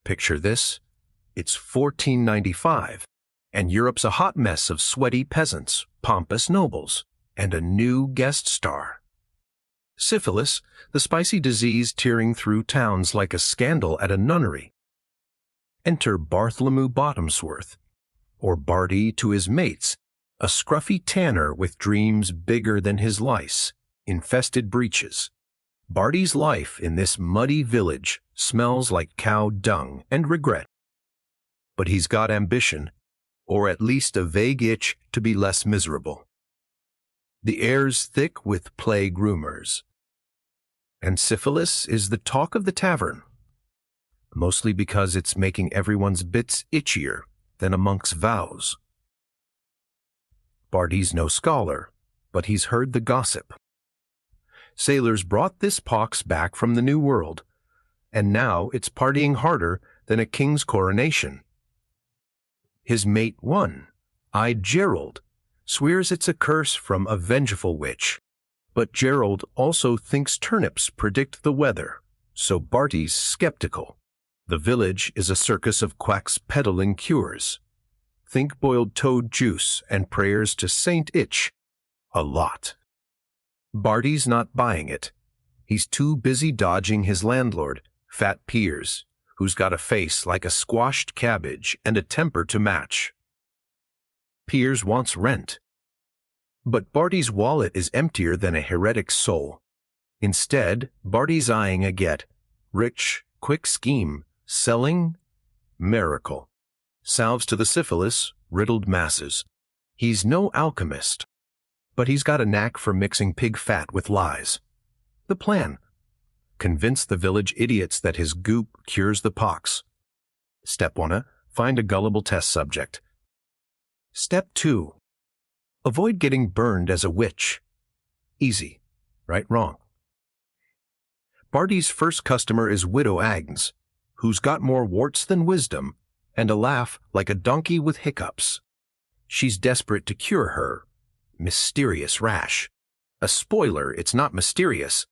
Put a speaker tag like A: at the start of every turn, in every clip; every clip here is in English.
A: Picture this. It's 1495, and Europe's a hot mess of sweaty peasants, pompous nobles, and a new guest star. Syphilis, the spicy disease tearing through towns like a scandal at a nunnery. Enter Bartholomew Bottomsworth, or Barty to his mates, a scruffy tanner with dreams bigger than his lice, infested breeches. Barty's life in this muddy village smells like cow dung and regret. But he's got ambition, or at least a vague itch to be less miserable. The air's thick with plague rumors. And syphilis is the talk of the tavern, mostly because it's making everyone's bits itchier than a monk's vows. Barty's no scholar, but he's heard the gossip. Sailors brought this pox back from the New World, and now it's partying harder than a king's coronation. His mate one-eyed Gerald, swears it's a curse from a vengeful witch, but Gerald also thinks turnips predict the weather, so Barty's skeptical. The village is a circus of quacks peddling cures. Think boiled toad juice and prayers to Saint Itch. A lot. Barty's not buying it. He's too busy dodging his landlord, Fat Piers, who's got a face like a squashed cabbage and a temper to match. Piers wants rent. But Barty's wallet is emptier than a heretic's soul. Instead, Barty's eyeing a get-rich, quick scheme, selling miracle. Salves to the syphilis-riddled masses. He's no alchemist, but he's got a knack for mixing pig fat with lies. The plan: convince the village idiots that his goop cures the pox. Step 1, find a gullible test subject. Step 2, avoid getting burned as a witch. Easy, right? Wrong. Barty's first customer is Widow Agnes, who's got more warts than wisdom and a laugh like a donkey with hiccups. She's desperate to cure her mysterious rash. A spoiler, it's not mysterious.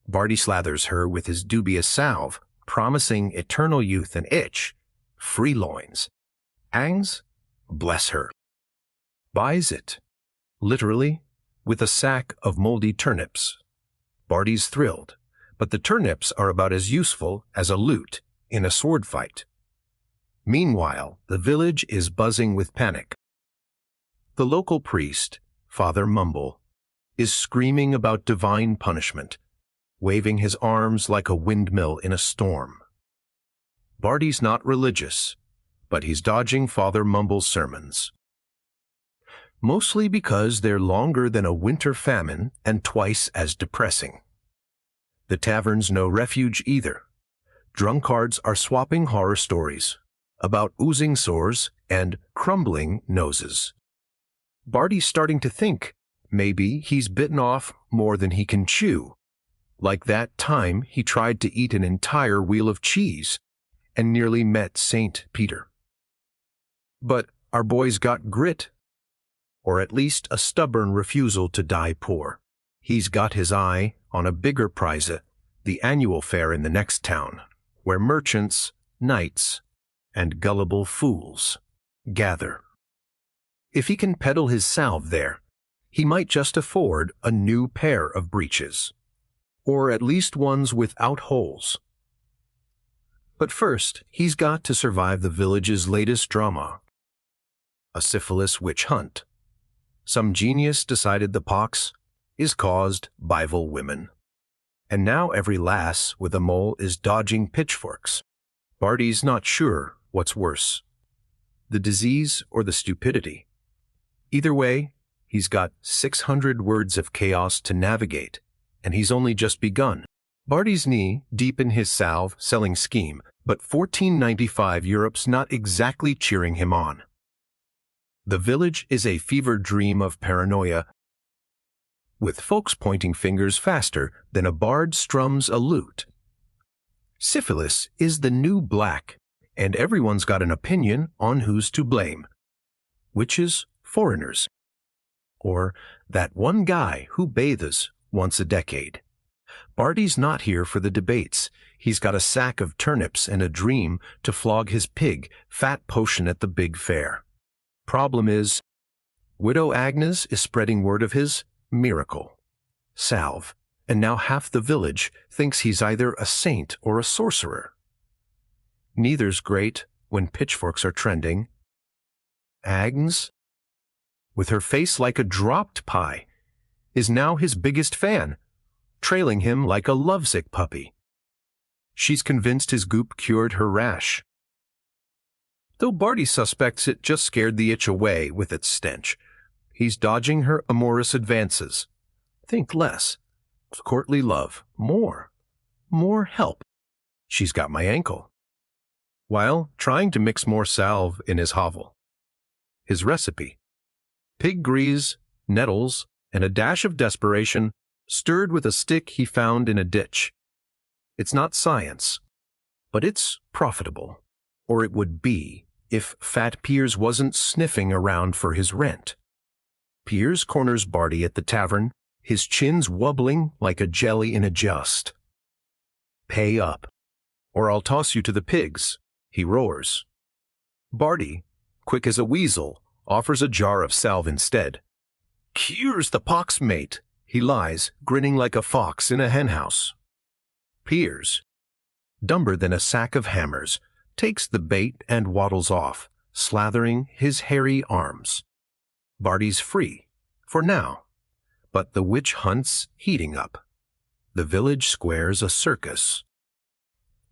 A: Barty slathers her with his dubious salve, promising eternal youth and itch, free loins. Agnes, bless her, buys it, literally, with a sack of moldy turnips. Barty's thrilled, but the turnips are about as useful as a lute in a sword fight. Meanwhile, the village is buzzing with panic. The local priest, Father Mumble, is screaming about divine punishment, waving his arms like a windmill in a storm. Barty's not religious, but he's dodging Father Mumble's sermons. Mostly because they're longer than a winter famine and twice as depressing. The tavern's no refuge either. Drunkards are swapping horror stories about oozing sores and crumbling noses. Barty's starting to think maybe he's bitten off more than he can chew, like that time he tried to eat an entire wheel of cheese and nearly met St. Peter. But our boy's got grit, or at least a stubborn refusal to die poor. He's got his eye on a bigger prize, the annual fair in the next town, where merchants, knights, and gullible fools gather. If he can peddle his salve there, he might just afford a new pair of breeches, or at least ones without holes. But first, he's got to survive the village's latest drama, a syphilis witch hunt. Some genius decided the pox is caused by vile women, and now every lass with a mole is dodging pitchforks. Barty's not sure what's worse, the disease or the stupidity. Either way, he's got 600 words of chaos to navigate, and he's only just begun. Barty's knee deep in his salve selling scheme, but 1495 Europe's not exactly cheering him on. The village is a fevered dream of paranoia, with folks pointing fingers faster than a bard strums a lute. Syphilis is the new black, and everyone's got an opinion on who's to blame. Witches, foreigners, or that one guy who bathes once a decade. Barty's not here for the debates. He's got a sack of turnips and a dream to flog his pig, fat potion at the big fair. Problem is, Widow Agnes is spreading word of his miracle, salve, and now half the village thinks he's either a saint or a sorcerer. Neither's great when pitchforks are trending. Agnes, with her face like a dropped pie, is now his biggest fan, trailing him like a lovesick puppy. She's convinced his goop cured her rash, though Barty suspects it just scared the itch away with its stench. He's dodging her amorous advances. Think less. Courtly love. More. More help. She's got my ankle. While trying to mix more salve in his hovel. His recipe: pig grease, nettles, and a dash of desperation, stirred with a stick he found in a ditch. It's not science, but it's profitable. Or it would be if Fat Piers wasn't sniffing around for his rent. Piers corners Barty at the tavern, his chin's wobbling like a jelly in a just. Pay up, or I'll toss you to the pigs, he roars. Barty, quick as a weasel, offers a jar of salve instead. Cures the pox, mate, he lies, grinning like a fox in a henhouse. Piers, dumber than a sack of hammers, takes the bait and waddles off, slathering his hairy arms. Barty's free, for now, but the witch hunt's heating up. The village square's a circus.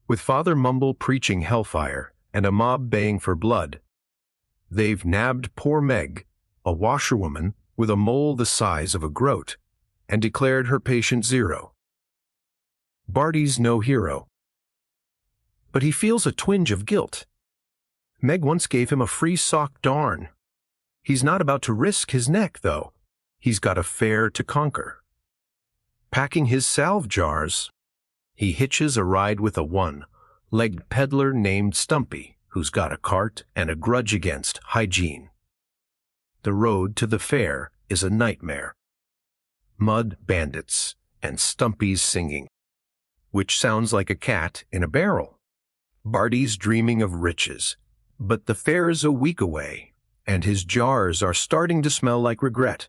A: With Father Mumble preaching hellfire and a mob baying for blood, they've nabbed poor Meg, a washerwoman with a mole the size of a groat, and declared her patient zero. Barty's no hero, but he feels a twinge of guilt. Meg once gave him a free sock darn. He's not about to risk his neck, though. He's got a fair to conquer. Packing his salve jars, he hitches a ride with a one-legged peddler named Stumpy, who's got a cart and a grudge against hygiene. The road to the fair is a nightmare. Mud bandits and Stumpy's singing, which sounds like a cat in a barrel. Barty's dreaming of riches, but the fair's a week away, and his jars are starting to smell like regret.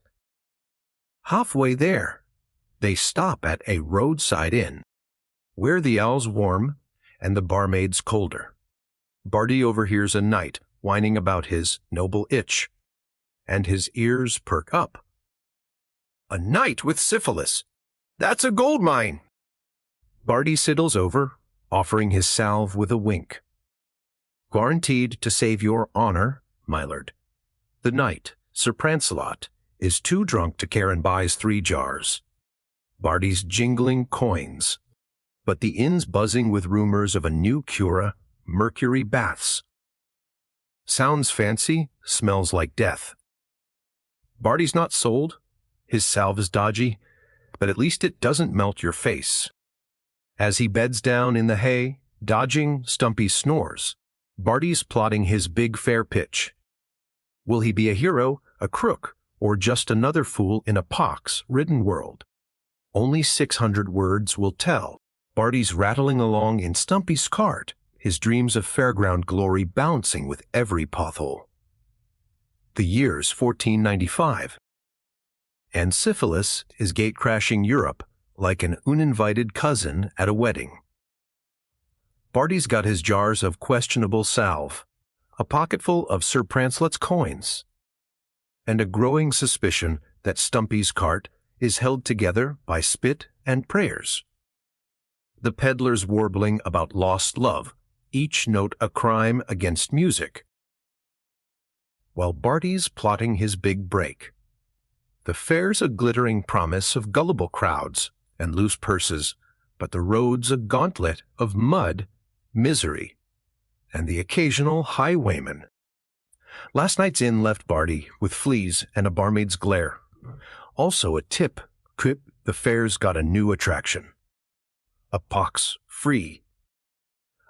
A: Halfway there, they stop at a roadside inn, where the owl's warm and the barmaid's colder. Barty overhears a knight whining about his noble itch, and his ears perk up. A knight with syphilis! That's a gold mine! Barty sidles over, offering his salve with a wink. Guaranteed to save your honor, my lord. The knight, Sir Prancelot, is too drunk to care and buys 3 jars. Barty's jingling coins, but the inn's buzzing with rumors of a new cura, mercury baths. Sounds fancy, smells like death. Barty's not sold. His salve is dodgy, but at least it doesn't melt your face. As he beds down in the hay, dodging Stumpy's snores, Barty's plotting his big fair pitch. Will he be a hero, a crook, or just another fool in a pox-ridden world? Only 600 words will tell. Barty's rattling along in Stumpy's cart, his dreams of fairground glory bouncing with every pothole. The year's 1495. And syphilis is gate-crashing Europe like an uninvited cousin at a wedding. Barty's got his jars of questionable salve, a pocketful of Sir Prancelot's coins, and a growing suspicion that Stumpy's cart is held together by spit and prayers. The peddlers warbling about lost love, each note a crime against music, while Barty's plotting his big break. The fair's a glittering promise of gullible crowds and loose purses, but the road's a gauntlet of mud, misery, and the occasional highwayman. Last night's inn left Barty with fleas and a barmaid's glare. Also a tip, quip, the fair's got a new attraction. A pox-free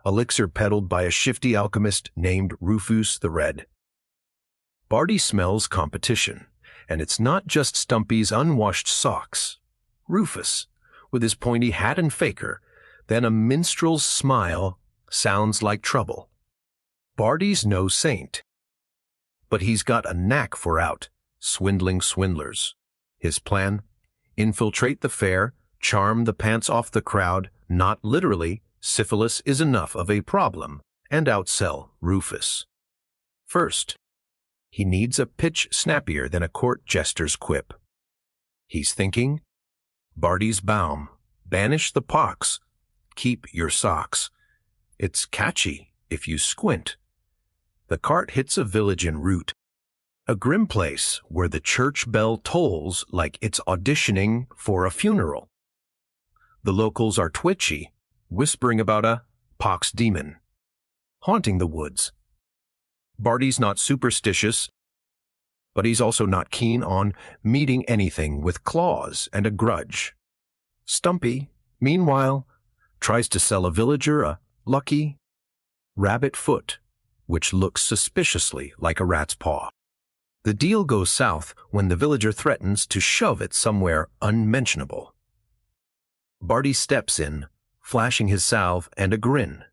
A: elixir peddled by a shifty alchemist named Rufus the Red. Barty smells competition, and it's not just Stumpy's unwashed socks. Rufus, with his pointy hat and faker, then a minstrel's smile sounds like trouble. Barty's no saint, but he's got a knack for swindling swindlers. His plan? Infiltrate the fair, charm the pants off the crowd, not literally, syphilis is enough of a problem, and outsell Rufus. First, he needs a pitch snappier than a court jester's quip. He's thinking, Barty's Baum, banish the pox, keep your socks. It's catchy if you squint. The cart hits a village en route, a grim place where the church bell tolls like it's auditioning for a funeral. The locals are twitchy, whispering about a pox demon haunting the woods. Barty's not superstitious, but he's also not keen on meeting anything with claws and a grudge. Stumpy, meanwhile, tries to sell a villager a lucky rabbit foot, which looks suspiciously like a rat's paw. The deal goes south when the villager threatens to shove it somewhere unmentionable. Barty steps in, flashing his salve and a grin.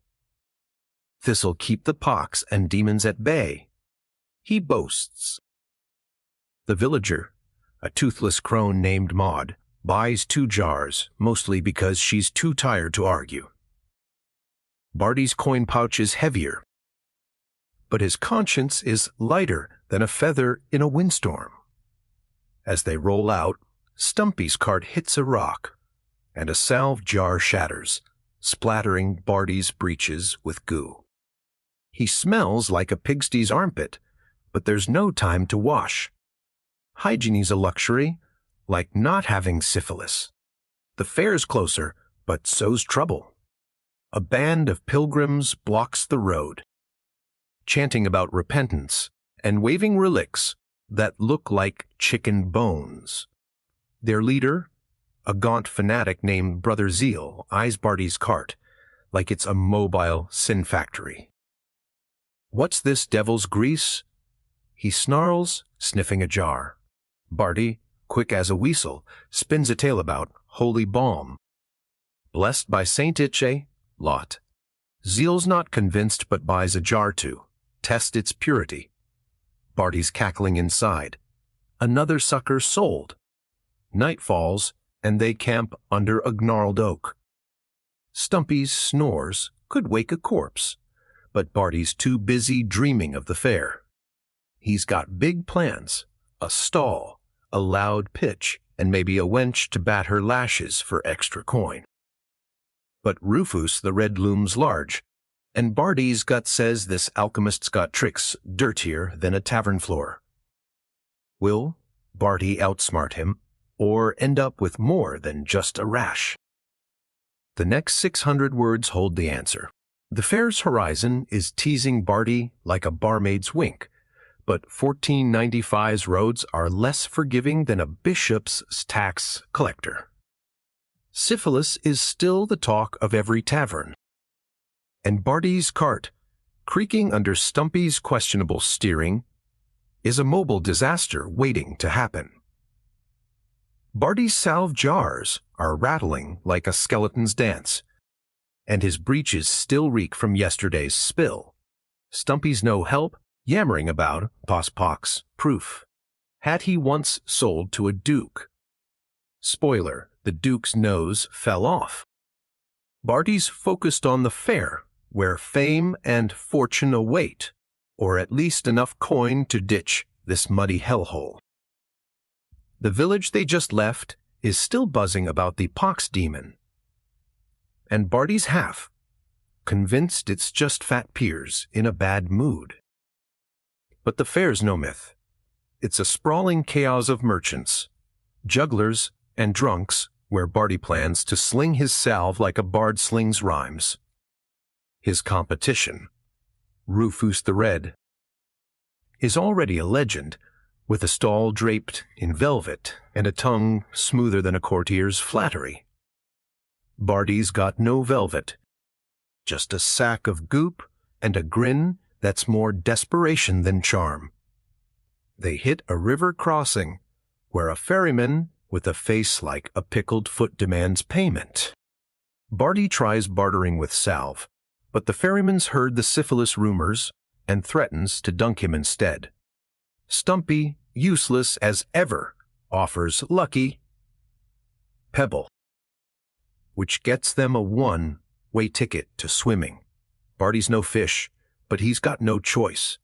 A: This'll keep the pox and demons at bay, he boasts. The villager, a toothless crone named Maud, buys 2 jars, mostly because she's too tired to argue. Barty's coin pouch is heavier, but his conscience is lighter than a feather in a windstorm. As they roll out, Stumpy's cart hits a rock, and a salve jar shatters, splattering Barty's breeches with goo. He smells like a pigsty's armpit, but there's no time to wash. Hygiene's a luxury, like not having syphilis. The fair's closer, but so's trouble. A band of pilgrims blocks the road, chanting about repentance and waving relics that look like chicken bones. Their leader, a gaunt fanatic named Brother Zeal, eyes Barty's cart like it's a mobile sin factory. What's this devil's grease? He snarls, sniffing a jar. Barty, quick as a weasel, spins a tale about holy balm. Blessed by Saint Itche, Lot. Zeal's not convinced but buys a jar to test its purity. Barty's cackling inside. Another sucker sold. Night falls, and they camp under a gnarled oak. Stumpy's snores could wake a corpse, but Barty's too busy dreaming of the fair. He's got big plans, a stall, a loud pitch, and maybe a wench to bat her lashes for extra coin. But Rufus the Red looms large, and Barty's gut says this alchemist's got tricks dirtier than a tavern floor. Will Barty outsmart him, or end up with more than just a rash? The next 600 words hold the answer. The fair's horizon is teasing Barty like a barmaid's wink, but 1495's roads are less forgiving than a bishop's tax collector. Syphilis is still the talk of every tavern, and Barty's cart, creaking under Stumpy's questionable steering, is a mobile disaster waiting to happen. Barty's salve jars are rattling like a skeleton's dance, and his breeches still reek from yesterday's spill. Stumpy's no help, yammering about pox proof. Had he once sold to a duke? Spoiler, the duke's nose fell off. Barty's focused on the fair, where fame and fortune await, or at least enough coin to ditch this muddy hellhole. The village they just left is still buzzing about the pox demon, and Barty's half, convinced it's just fat peers in a bad mood. But the fair's no myth. It's a sprawling chaos of merchants, jugglers, and drunks where Barty plans to sling his salve like a bard slings rhymes. His competition, Rufus the Red, is already a legend, with a stall draped in velvet and a tongue smoother than a courtier's flattery. Barty's got no velvet, just a sack of goop and a grin that's more desperation than charm. They hit a river crossing where a ferryman with a face like a pickled foot demands payment. Barty tries bartering with Salve, but the ferryman's heard the syphilis rumors and threatens to dunk him instead. Stumpy, useless as ever, offers Lucky Pebble, which gets them a one-way ticket to swimming. Barty's no fish, but he's got no choice.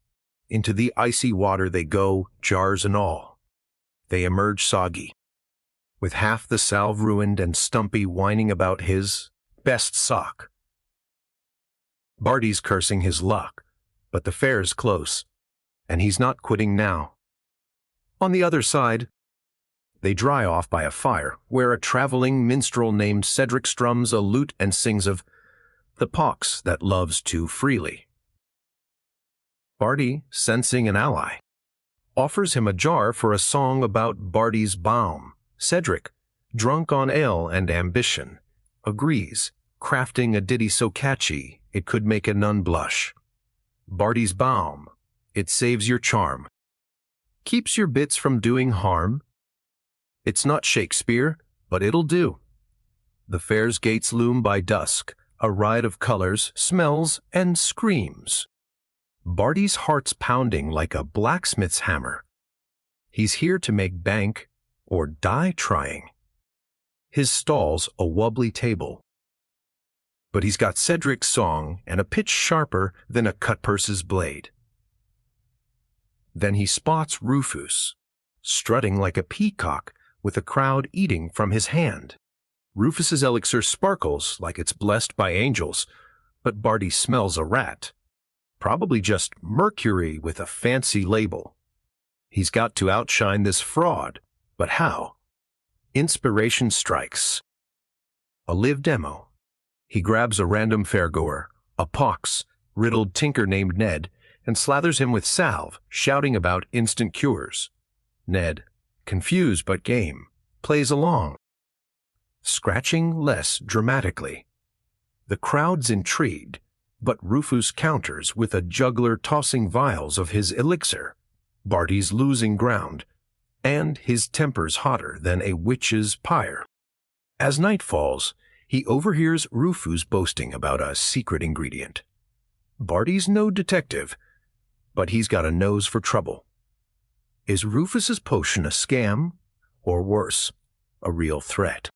A: Into the icy water they go, jars and all. They emerge soggy, with half the salve ruined and Stumpy whining about his best sock. Barty's cursing his luck, but the fair's close, and he's not quitting now. On the other side, they dry off by a fire, where a traveling minstrel named Cedric strums a lute and sings of the pox that loves too freely. Barty, sensing an ally, offers him a jar for a song about Barty's baum. Cedric, drunk on ale and ambition, agrees, crafting a ditty so catchy it could make a nun blush. Barty's baum, it saves your charm, keeps your bits from doing harm. It's not Shakespeare, but it'll do. The fair's gates loom by dusk, a ride of colors, smells, and screams. Barty's heart's pounding like a blacksmith's hammer. He's here to make bank or die trying. His stall's a wobbly table, but he's got Cedric's song and a pitch sharper than a cutpurse's blade. Then he spots Rufus, strutting like a peacock with a crowd eating from his hand. Rufus's elixir sparkles like it's blessed by angels, but Barty smells a rat. Probably just mercury with a fancy label. He's got to outshine this fraud, but how? Inspiration strikes. A live demo. He grabs a random fairgoer, a pox-riddled tinker named Ned, and slathers him with salve, shouting about instant cures. Ned, confused but game, plays along, scratching less dramatically. The crowd's intrigued, but Rufus counters with a juggler tossing vials of his elixir. Barty's losing ground, and his temper's hotter than a witch's pyre. As night falls, he overhears Rufus boasting about a secret ingredient. Barty's no detective, but he's got a nose for trouble. Is Rufus's potion a scam, or worse, a real threat?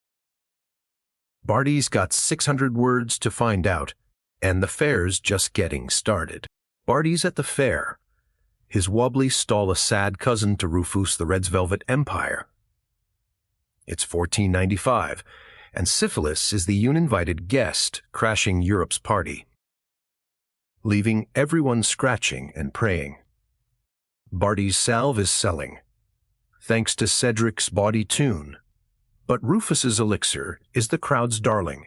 A: Barty's got 600 words to find out, and the fair's just getting started. Barty's at the fair. His wobbly stall a sad cousin to Rufus the Red's Velvet Empire. It's 1495, and syphilis is the uninvited guest crashing Europe's party, leaving everyone scratching and praying. Barty's salve is selling, thanks to Cedric's bawdy tune, but Rufus's elixir is the crowd's darling,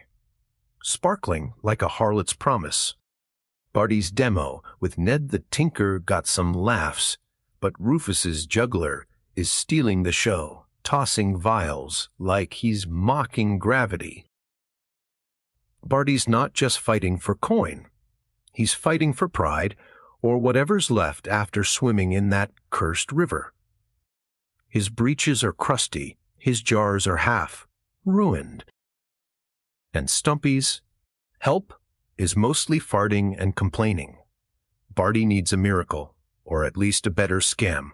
A: sparkling like a harlot's promise. Barty's demo with Ned the Tinker got some laughs, but Rufus's juggler is stealing the show, tossing vials like he's mocking gravity. Barty's not just fighting for coin. He's fighting for pride, or whatever's left after swimming in that cursed river. His breeches are crusty, his jars are half ruined. And Stumpy's help is mostly farting and complaining. Barty needs a miracle, or at least a better scam.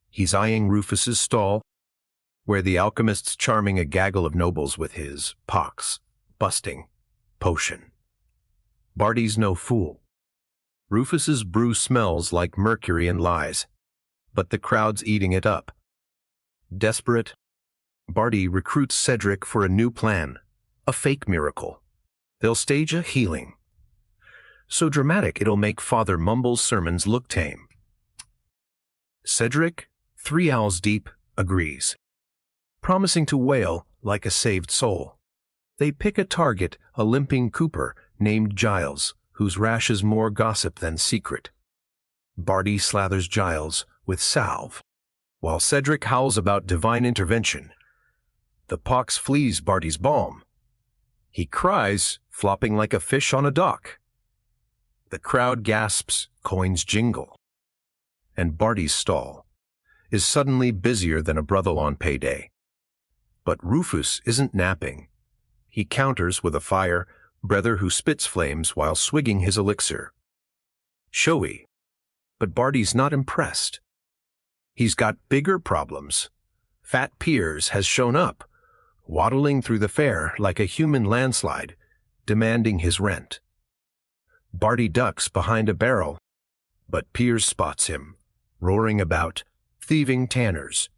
A: He's eyeing Rufus's stall, where the alchemist's charming a gaggle of nobles with his pox-busting potion. Barty's no fool. Rufus's brew smells like mercury and lies, but the crowd's eating it up. Desperate, Barty recruits Cedric for a new plan, a fake miracle. They'll stage a healing, so dramatic it'll make Father Mumble's sermons look tame. Cedric, 3 owls deep, agrees, promising to wail like a saved soul. They pick a target, a limping cooper named Giles, whose rash is more gossip than secret. Barty slathers Giles with salve, while Cedric howls about divine intervention. The pox flees Barty's balm. He cries, flopping like a fish on a dock. The crowd gasps, coins jingle. And Barty's stall is suddenly busier than a brothel on payday. But Rufus isn't napping. He counters with a fire-breather who spits flames while swigging his elixir. Showy. But Barty's not impressed. He's got bigger problems. Fat Piers has shown up, waddling through the fair like a human landslide, demanding his rent. Barty ducks behind a barrel, but Piers spots him, roaring about, thieving tanners.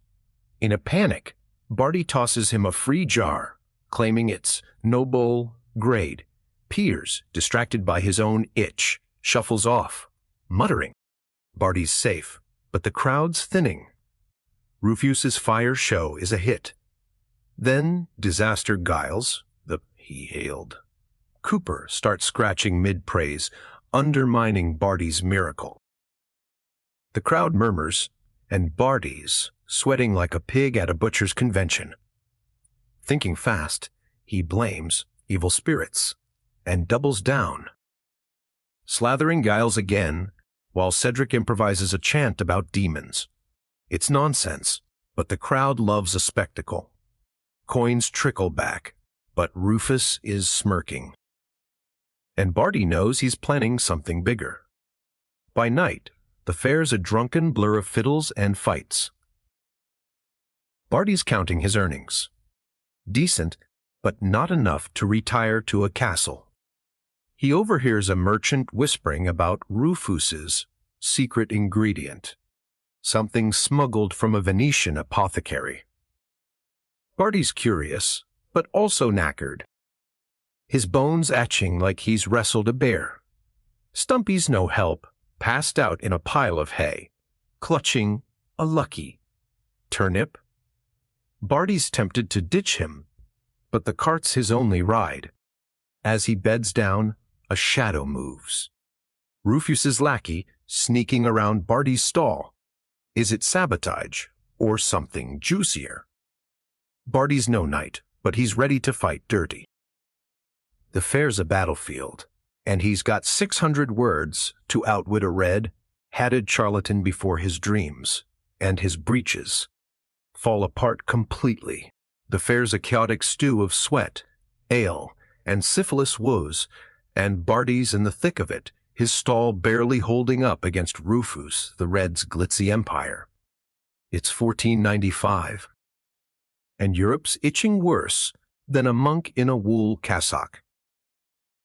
A: In a panic, Barty tosses him a free jar, claiming it's noble grade. Piers, distracted by his own itch, shuffles off, muttering. Barty's safe, but the crowd's thinning. Rufus's fire show is a hit. Then Disaster Giles, he hailed. Cooper starts scratching mid-praise, undermining Barty's miracle. The crowd murmurs, and Barty's sweating like a pig at a butcher's convention. Thinking fast, he blames evil spirits and doubles down. Slathering Giles again, while Cedric improvises a chant about demons. It's nonsense, but the crowd loves a spectacle. Coins trickle back, but Rufus is smirking. And Barty knows he's planning something bigger. By night, the fair's a drunken blur of fiddles and fights. Barty's counting his earnings. Decent, but not enough to retire to a castle. He overhears a merchant whispering about Rufus's secret ingredient, something smuggled from a Venetian apothecary. Barty's curious, but also knackered. His bones atching like he's wrestled a bear. Stumpy's no help, passed out in a pile of hay, clutching a lucky turnip. Barty's tempted to ditch him, but the cart's his only ride. As he beds down, a shadow moves. Rufus's lackey sneaking around Barty's stall. Is it sabotage or something juicier? Barty's no knight, but he's ready to fight dirty. The fair's a battlefield, and he's got 600 words to outwit a red-hatted charlatan before his dreams and his breeches fall apart completely. The fair's a chaotic stew of sweat, ale, and syphilis woes, and Barty's in the thick of it, his stall barely holding up against Rufus, the Red's glitzy empire. It's 1495, and Europe's itching worse than a monk in a wool cassock.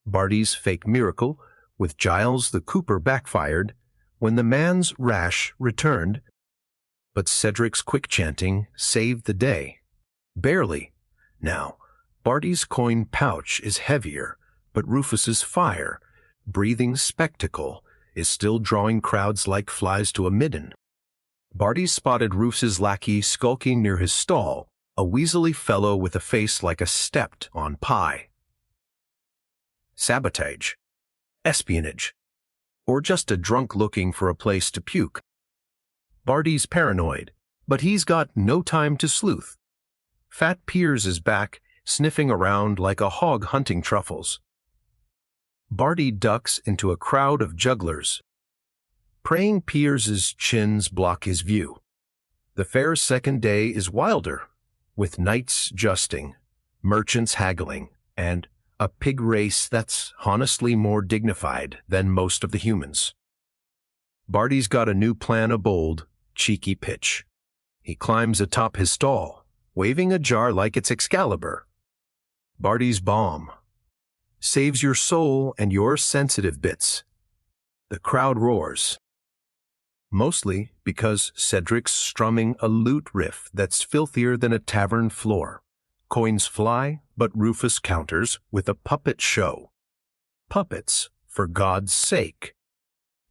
A: Barty's fake miracle with Giles the Cooper backfired when the man's rash returned, but Cedric's quick chanting saved the day. Barely. Now, Barty's coin pouch is heavier, but Rufus's fire-breathing spectacle is still drawing crowds like flies to a midden. Barty spotted Rufus's lackey skulking near his stall, a weaselly fellow with a face like a stepped-on pie. Sabotage, espionage, or just a drunk looking for a place to puke. Barty's paranoid, but he's got no time to sleuth. Fat Piers is back, sniffing around like a hog hunting truffles. Barty ducks into a crowd of jugglers. Praying Piers's chins block his view. The fair's second day is wilder, with knights justing, merchants haggling, and a pig race that's honestly more dignified than most of the humans. Barty's got a new plan, a bold, cheeky pitch. He climbs atop his stall, waving a jar like it's Excalibur. Barty's bomb saves your soul and your sensitive bits. The crowd roars, mostly because Cedric's strumming a lute riff that's filthier than a tavern floor. Coins fly, but Rufus counters with a puppet show. Puppets, for God's sake.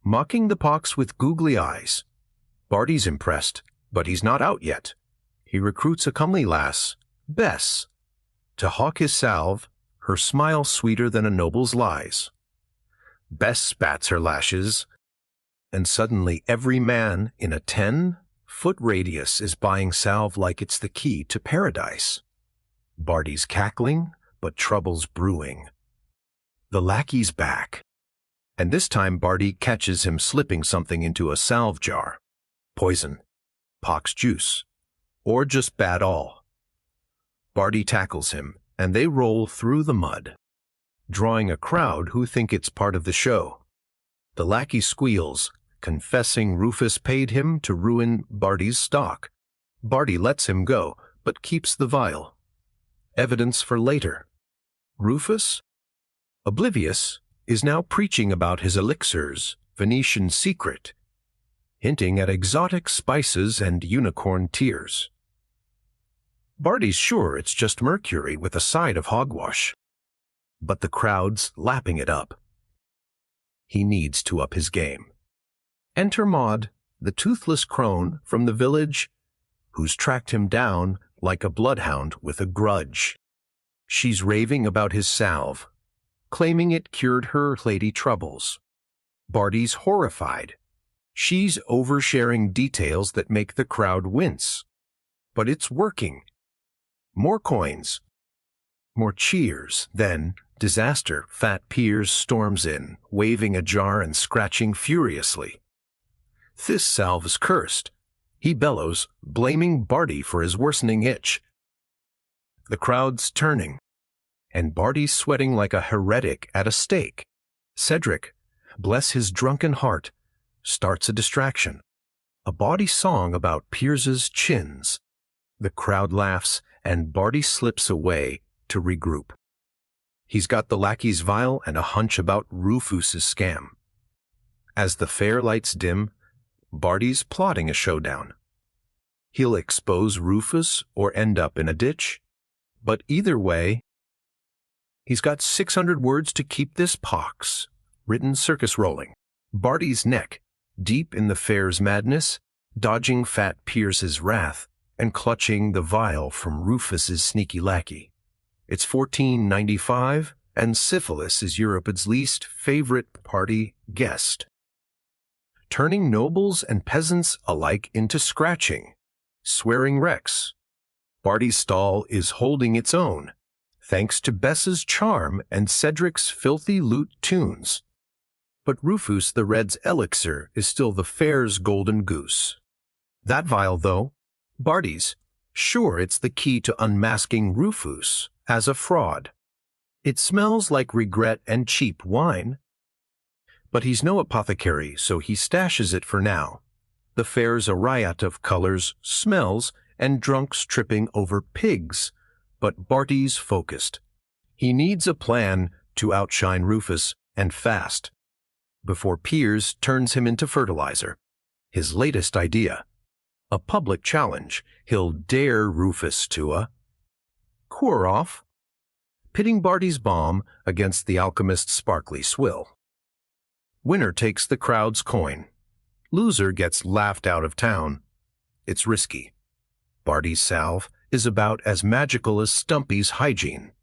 A: Mocking the pox with googly eyes. Barty's impressed, but he's not out yet. He recruits a comely lass, Bess, to hawk his salve, her smile sweeter than a noble's lies. Bess spats her lashes, and suddenly every man in a 10-foot radius is buying salve like it's the key to paradise. Barty's cackling, but trouble's brewing. The lackey's back, and this time Barty catches him slipping something into a salve jar. Poison, pox juice, or just bad all. Barty tackles him, and they roll through the mud, drawing a crowd who think it's part of the show. The lackey squeals, confessing Rufus paid him to ruin Barty's stock. Barty lets him go, but keeps the vial. Evidence for later. Rufus, oblivious, is now preaching about his elixir's Venetian secret, hinting at exotic spices and unicorn tears. Barty's sure it's just mercury with a side of hogwash, but the crowd's lapping it up. He needs to up his game. Enter Maud, the toothless crone from the village, who's tracked him down like a bloodhound with a grudge. She's raving about his salve, claiming it cured her lady troubles. Barty's horrified. She's oversharing details that make the crowd wince. But it's working. More coins. More cheers. Then, disaster. Fat Piers storms in, waving a jar and scratching furiously. This salve is cursed. He bellows, blaming Barty for his worsening itch. The crowd's turning, and Barty's sweating like a heretic at a stake. Cedric, bless his drunken heart, starts a distraction. A bawdy song about Piers's chins. The crowd laughs, and Barty slips away to regroup. He's got the lackey's vial and a hunch about Rufus's scam. As the fair lights dim, Barty's plotting a showdown. He'll expose Rufus or end up in a ditch, but either way, he's got 600 words to keep this pox, written circus rolling. Barty's neck, deep in the fair's madness, dodging Fat Piers's wrath and clutching the vial from Rufus's sneaky lackey. It's 1495, and syphilis is Europe's least favorite party guest, turning nobles and peasants alike into scratching, swearing wrecks. Barty's stall is holding its own, thanks to Bess's charm and Cedric's filthy lute tunes. But Rufus the Red's elixir is still the fair's golden goose. That vial, though, Barty's, sure it's the key to unmasking Rufus as a fraud. It smells like regret and cheap wine. But he's no apothecary, so he stashes it for now. The fair's a riot of colors, smells, and drunks tripping over pigs. But Barty's focused. He needs a plan to outshine Rufus, and fast, before Piers turns him into fertilizer. His latest idea. A public challenge. He'll dare Rufus to a pour-off, pitting Barty's bomb against the alchemist's sparkly swill. Winner takes the crowd's coin. Loser gets laughed out of town. It's risky. Barty's salve is about as magical as Stumpy's hygiene.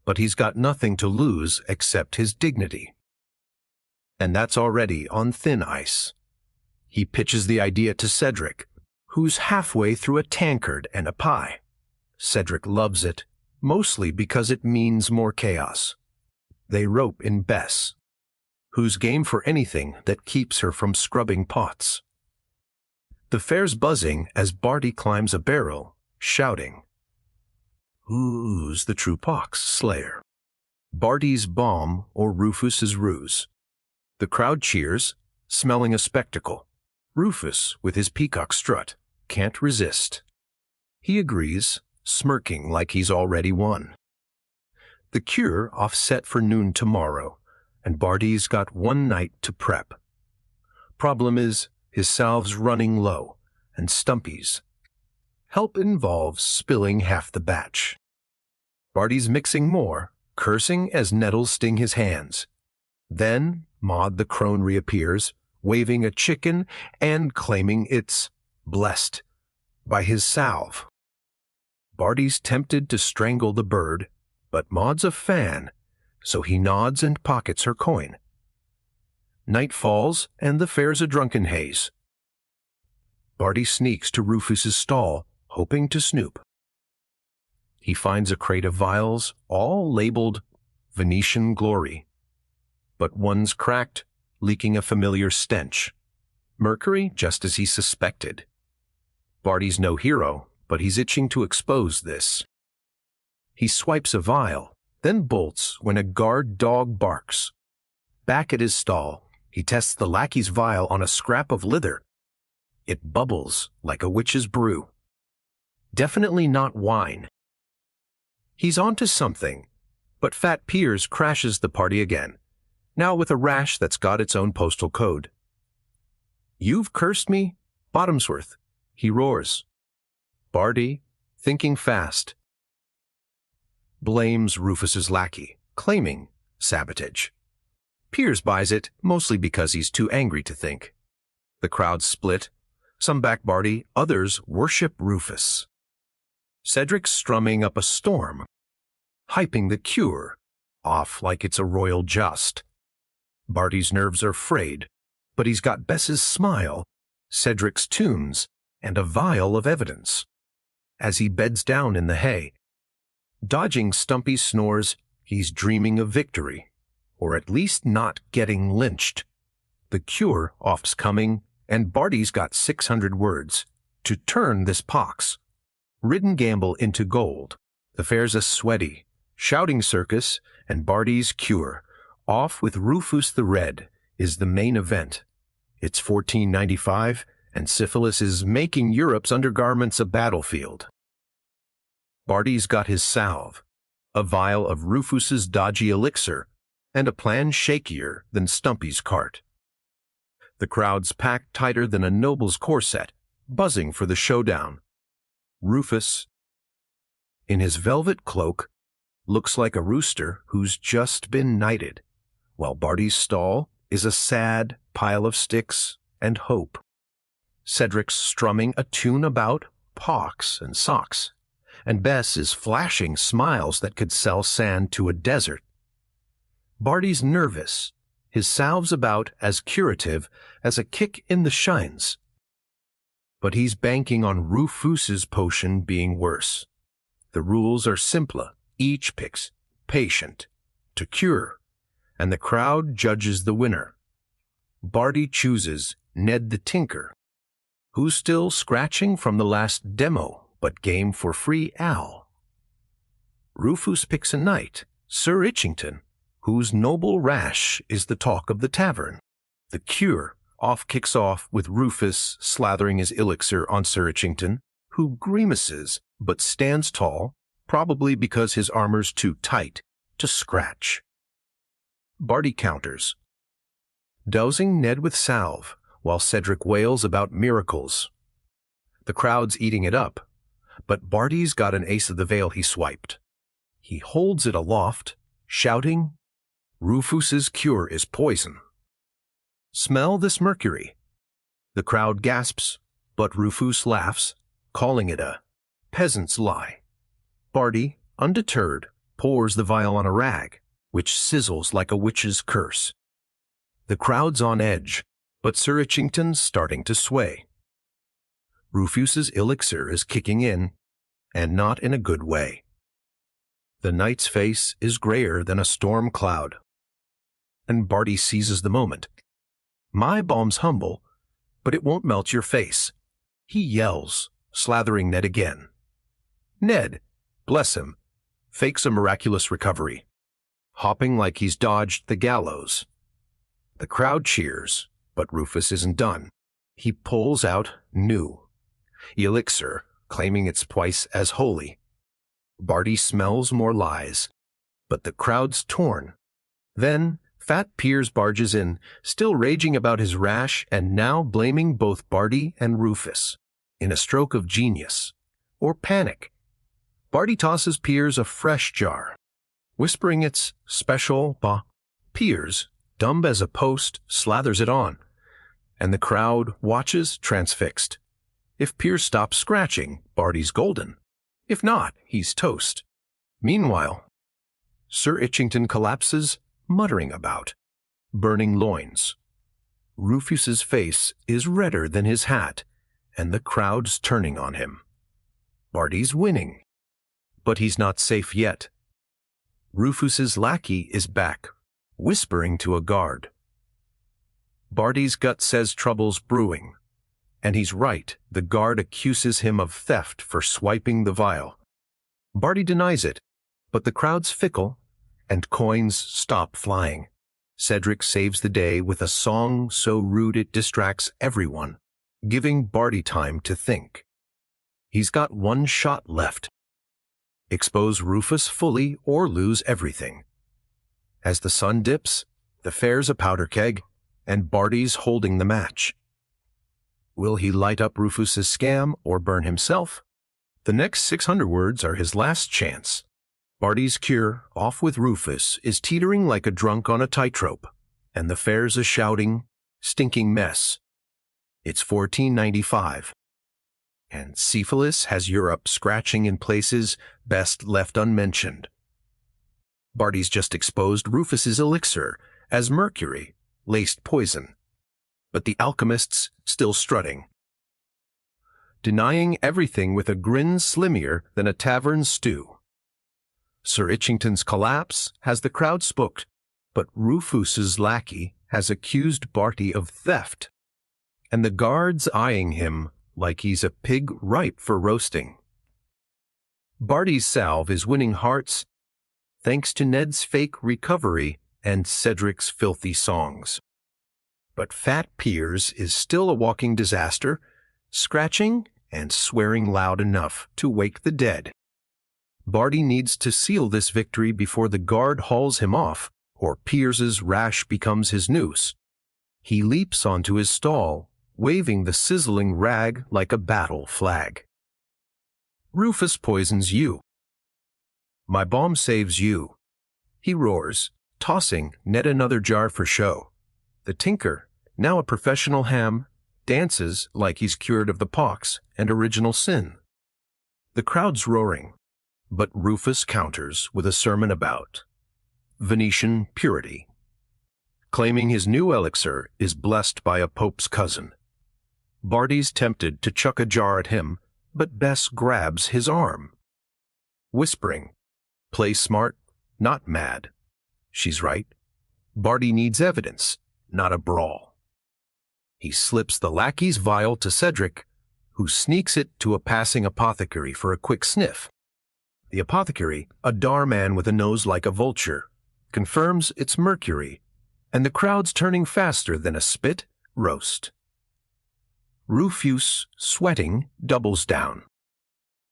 A: But he's got nothing to lose except his dignity. And that's already on thin ice. He pitches the idea to Cedric, who's halfway through a tankard and a pie. Cedric loves it, mostly because it means more chaos. They rope in Bess, who's game for anything that keeps her from scrubbing pots. The fair's buzzing as Barty climbs a barrel, shouting, "Who's the true pox slayer? Barty's bomb or Rufus's ruse?" The crowd cheers, smelling a spectacle. Rufus, with his peacock strut, can't resist. He agrees, smirking like he's already won. The cure offset for noon tomorrow, and Barty's got one night to prep. Problem is, his salve's running low, and Stumpy's. Help involves spilling half the batch. Barty's mixing more, cursing as nettles sting his hands. Then Maud the crone reappears, waving a chicken and claiming it's blessed by his salve. Barty's tempted to strangle the bird, but Maud's a fan, so he nods and pockets her coin. Night falls, and the fair's a drunken haze. Barty sneaks to Rufus's stall, hoping to snoop. He finds a crate of vials, all labeled Venetian Glory. But one's cracked, leaking a familiar stench. Mercury, just as he suspected. Barty's no hero, but he's itching to expose this. He swipes a vial, then bolts when a guard dog barks. Back at his stall, he tests the lackey's vial on a scrap of leather. It bubbles like a witch's brew. Definitely not wine. He's onto something, but Fat Piers crashes the party again, now with a rash that's got its own postal code. "You've cursed me, Bottomsworth," he roars. Barty, thinking fast, blames Rufus's lackey, claiming sabotage. Piers buys it, mostly because he's too angry to think. The crowd split. Some back Barty, others worship Rufus. Cedric's strumming up a storm, hyping the cure, off like it's a royal just. Barty's nerves are frayed, but he's got Bess's smile, Cedric's tunes, and a vial of evidence. As he beds down in the hay, dodging Stumpy's snores, he's dreaming of victory, or at least not getting lynched. The cure off's coming, and Barty's got 600 words to turn this pox ridden gamble into gold. The fair's a sweaty, shouting circus, and Barty's cure, off with Rufus the Red, is the main event. It's 1495, and syphilis is making Europe's undergarments a battlefield. Barty's got his salve, a vial of Rufus's dodgy elixir, and a plan shakier than Stumpy's cart. The crowd's packed tighter than a noble's corset, buzzing for the showdown. Rufus, in his velvet cloak, looks like a rooster who's just been knighted, while Barty's stall is a sad pile of sticks and hope. Cedric's strumming a tune about pox and socks, and Bess is flashing smiles that could sell sand to a desert. Barty's nervous, his salves about as curative as a kick in the shines. But he's banking on Rufus's potion being worse. The rules are simpler. Each picks patient to cure, and the crowd judges the winner. Barty chooses Ned the Tinker, who's still scratching from the last demo, but game for free Al. Rufus picks a knight, Sir Itchington, whose noble rash is the talk of the tavern. The cure kicks off with Rufus slathering his elixir on Sir Itchington, who grimaces but stands tall, probably because his armor's too tight to scratch. Barty counters, dousing Ned with salve, while Cedric wails about miracles. The crowd's eating it up, but Barty's got an ace of the veil he swiped. He holds it aloft, shouting, "Rufus's cure is poison. Smell this mercury." The crowd gasps, but Rufus laughs, calling it a peasant's lie. Barty, undeterred, pours the vial on a rag, which sizzles like a witch's curse. The crowd's on edge, but Sir Itchington's starting to sway. Rufus's elixir is kicking in, and not in a good way. The knight's face is grayer than a storm cloud, and Barty seizes the moment. "My balm's humble, but it won't melt your face," he yells, slathering Ned again. Ned, bless him, fakes a miraculous recovery, hopping like he's dodged the gallows. The crowd cheers, but Rufus isn't done. He pulls out new elixir, claiming it's twice as holy. Barty smells more lies, but the crowd's torn. Then Fat Piers barges in, still raging about his rash and now blaming both Barty and Rufus. In a stroke of genius, or panic, Barty tosses Piers a fresh jar, whispering it's special Piers, dumb as a post, slathers it on, and the crowd watches transfixed. If Piers stops scratching, Barty's golden. If not, he's toast. Meanwhile, Sir Itchington collapses, muttering about burning loins. Rufus's face is redder than his hat, and the crowd's turning on him. Barty's winning, but he's not safe yet. Rufus's lackey is back, whispering to a guard. Barty's gut says trouble's brewing, And he's right, the guard accuses him of theft for swiping the vial. Barty denies it, but the crowd's fickle, and coins stop flying. Cedric saves the day with a song so rude it distracts everyone, giving Barty time to think. He's got one shot left. Expose Rufus fully or lose everything. As the sun dips, the fair's a powder keg, and Barty's holding the match. Will he light up Rufus's scam or burn himself? The next 600 words are his last chance. Barty's cure, off with Rufus, is teetering like a drunk on a tightrope, and the fair's a shouting, stinking mess. It's 1495. And syphilis has Europe scratching in places best left unmentioned. Barty's just exposed Rufus's elixir as mercury, laced poison, but the alchemist's still strutting, denying everything with a grin slimmier than a tavern stew. Sir Itchington's collapse has the crowd spooked, but Rufus's lackey has accused Barty of theft, and the guard's eyeing him like he's a pig ripe for roasting. Barty's salve is winning hearts thanks to Ned's fake recovery and Cedric's filthy songs. But Fat Piers is still a walking disaster, scratching and swearing loud enough to wake the dead. Barty needs to seal this victory before the guard hauls him off, or Piers's rash becomes his noose. He leaps onto his stall, waving the sizzling rag like a battle flag. Rufus poisons you. My bomb saves you. He roars, tossing Ned another jar for show. The tinker, now a professional ham, dances like he's cured of the pox and original sin. The crowd's roaring, but Rufus counters with a sermon about Venetian purity, claiming his new elixir is blessed by a pope's cousin. Barty's tempted to chuck a jar at him, but Bess grabs his arm, whispering, "Play smart, not mad." She's right. Barty needs evidence, not a brawl. He slips the lackey's vial to Cedric, who sneaks it to a passing apothecary for a quick sniff. The apothecary, a dar man with a nose like a vulture, confirms it's mercury, and the crowd's turning faster than a spit roast. Rufus, sweating, doubles down,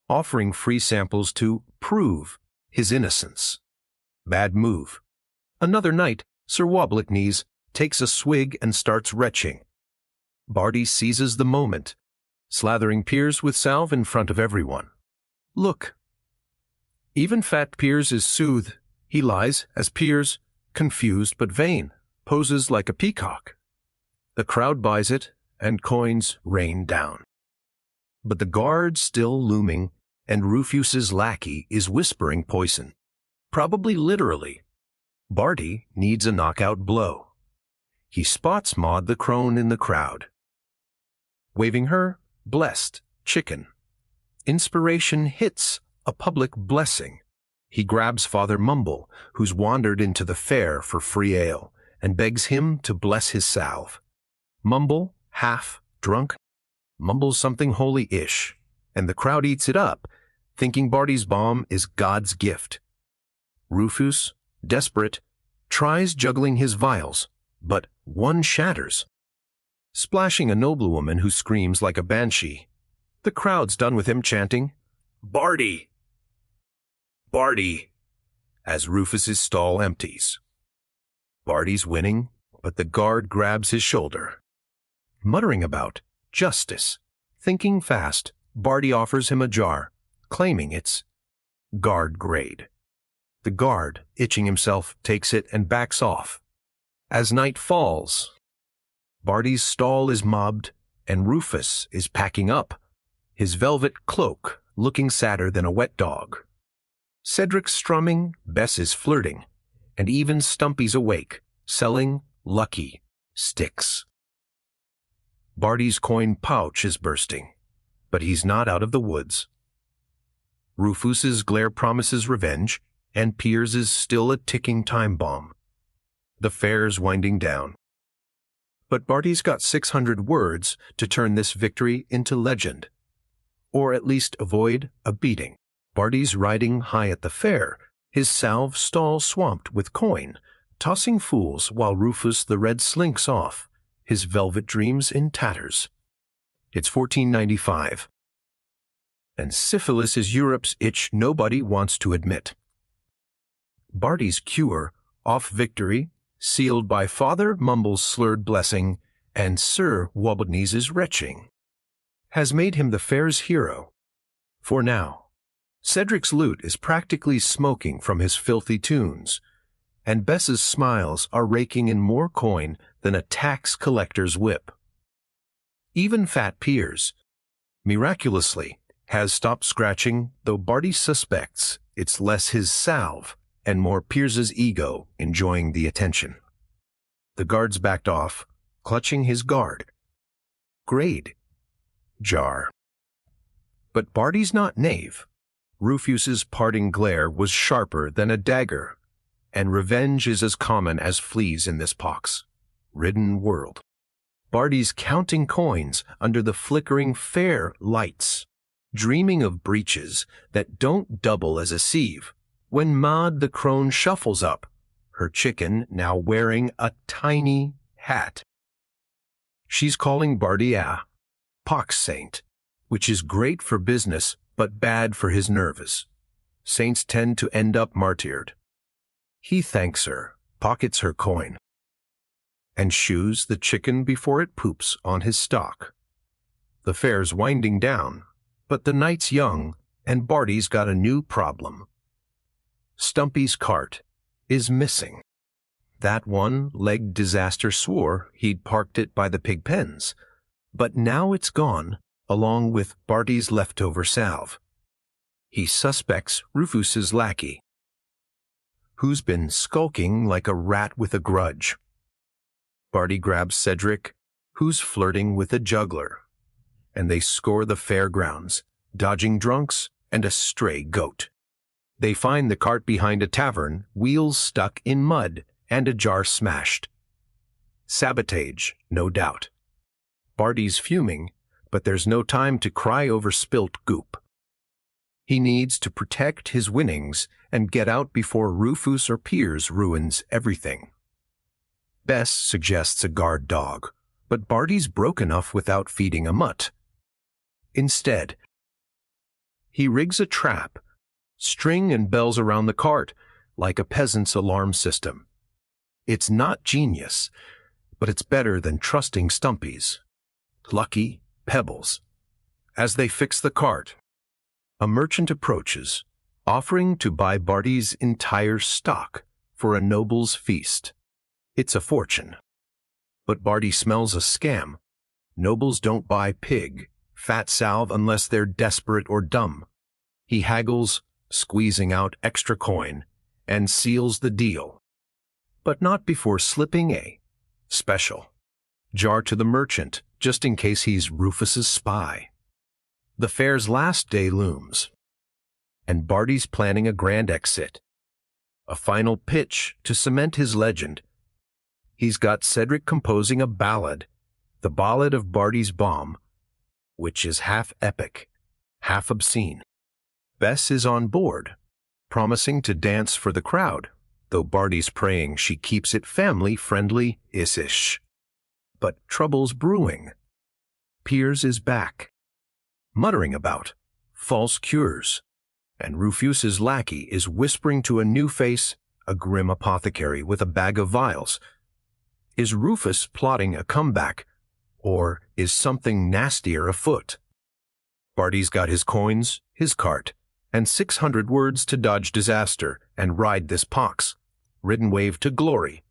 A: offering free samples to prove his innocence. Bad move. Another night, Sir Wobblickknees takes a swig and starts retching. Barty seizes the moment, slathering Piers with salve in front of everyone. Look. Even Fat Piers is soothed. He lies as Piers, confused but vain, poses like a peacock. The crowd buys it, and coins rain down. But the guard's still looming, and Rufus's lackey is whispering poison. Probably literally. Barty needs a knockout blow. He spots Maud the crone in the crowd, waving her blessed chicken. Inspiration hits, a public blessing. He grabs Father Mumble, who's wandered into the fair for free ale, and begs him to bless his salve. Mumble, half drunk, mumbles something holy-ish, and the crowd eats it up, thinking Barty's bomb is God's gift. Rufus, desperate, tries juggling his vials, but one shatters, splashing a noblewoman who screams like a banshee. The crowd's done with him chanting, "Barty! Barty!" as Rufus's stall empties. Barty's winning, but the guard grabs his shoulder. Muttering about justice, thinking fast, Barty offers him a jar, claiming it's guard grade. The guard, itching himself, takes it and backs off. As night falls, Barty's stall is mobbed, and Rufus is packing up, his velvet cloak looking sadder than a wet dog. Cedric's strumming, Bess is flirting, and even Stumpy's awake, selling lucky sticks. Barty's coin pouch is bursting, but he's not out of the woods. Rufus's glare promises revenge, and Piers is still a ticking time bomb. The fair's winding down. But Barty's got 600 words to turn this victory into legend. Or at least avoid a beating. Barty's riding high at the fair, his salve stall swamped with coin, tossing fools while Rufus the Red slinks off, his velvet dreams in tatters. It's 1495. And syphilis is Europe's itch nobody wants to admit. Barty's cure, off victory, sealed by Father Mumble's slurred blessing and Sir Wobblenese's retching, has made him the fair's hero. For now, Cedric's lute is practically smoking from his filthy tunes, and Bess's smiles are raking in more coin than a tax collector's whip. Even Fat Piers, miraculously, has stopped scratching, though Barty suspects it's less his salve and more Piers's ego enjoying the attention. The guards backed off, clutching his guard. Grade. Jar. But Barty's not knave. Rufus's parting glare was sharper than a dagger, and revenge is as common as fleas in this pox-ridden world. Barty's counting coins under the flickering fair lights, dreaming of breeches that don't double as a sieve, when Maud the crone shuffles up, her chicken now wearing a tiny hat. She's calling Barty a pox saint, which is great for business but bad for his nerves. Saints tend to end up martyred. He thanks her, pockets her coin, and shoos the chicken before it poops on his stock. The fair's winding down, but the night's young, and Barty's got a new problem. Stumpy's cart is missing. That one-legged disaster swore he'd parked it by the pig pens, but now it's gone, along with Barty's leftover salve. He suspects Rufus's lackey, who's been skulking like a rat with a grudge. Barty grabs Cedric, who's flirting with a juggler, and they score the fairgrounds, dodging drunks and a stray goat. They find the cart behind a tavern, wheels stuck in mud and a jar smashed. Sabotage, no doubt. Barty's fuming, but there's no time to cry over spilt goop. He needs to protect his winnings and get out before Rufus or Piers ruins everything. Bess suggests a guard dog, but Barty's broke enough without feeding a mutt. Instead, he rigs a trap, string and bells around the cart, like a peasant's alarm system. It's not genius, but it's better than trusting Stumpy's lucky pebbles. As they fix the cart, a merchant approaches, offering to buy Barty's entire stock for a noble's feast. It's a fortune. But Barty smells a scam. Nobles don't buy pig, fat salve unless they're desperate or dumb. He haggles, squeezing out extra coin, and seals the deal. But not before slipping a special jar to the merchant, just in case he's Rufus's spy. The fair's last day looms, and Barty's planning a grand exit, a final pitch to cement his legend. He's got Cedric composing a ballad, the Ballad of Barty's Bomb, which is half epic, half obscene. Bess is on board, promising to dance for the crowd, though Barty's praying she keeps it family-friendly-ish. But trouble's brewing. Piers is back, muttering about false cures, and Rufus's lackey is whispering to a new face, a grim apothecary with a bag of vials. Is Rufus plotting a comeback, or is something nastier afoot? Barty's got his coins, his cart, and 600 words to dodge disaster and ride this pox-ridden wave to glory,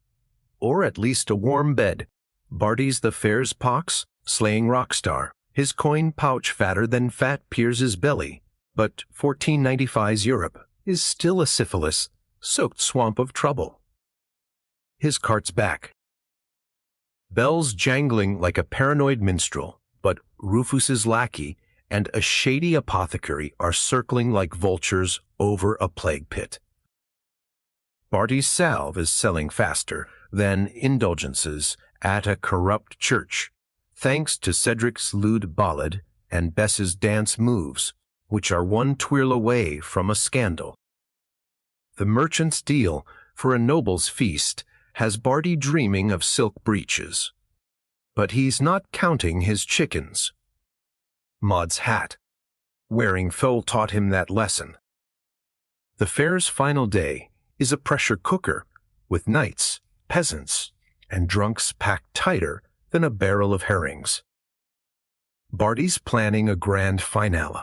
A: or at least a warm bed. Barty's the fair's pox-slaying rock star, his coin pouch fatter than Fat Piers's belly, but 1495's Europe is still a syphilis-soaked swamp of trouble. His cart's back, bells jangling like a paranoid minstrel, but Rufus's lackey and a shady apothecary are circling like vultures over a plague pit. Barty's salve is selling faster than indulgences at a corrupt church, thanks to Cedric's lewd ballad and Bess's dance moves, which are one twirl away from a scandal. The merchant's deal for a noble's feast has Barty dreaming of silk breeches. But he's not counting his chickens. Maud's hat, wearing Phil, taught him that lesson. The fair's final day is a pressure cooker with knights, peasants, and drunks packed tighter than a barrel of herrings. Barty's planning a grand finale.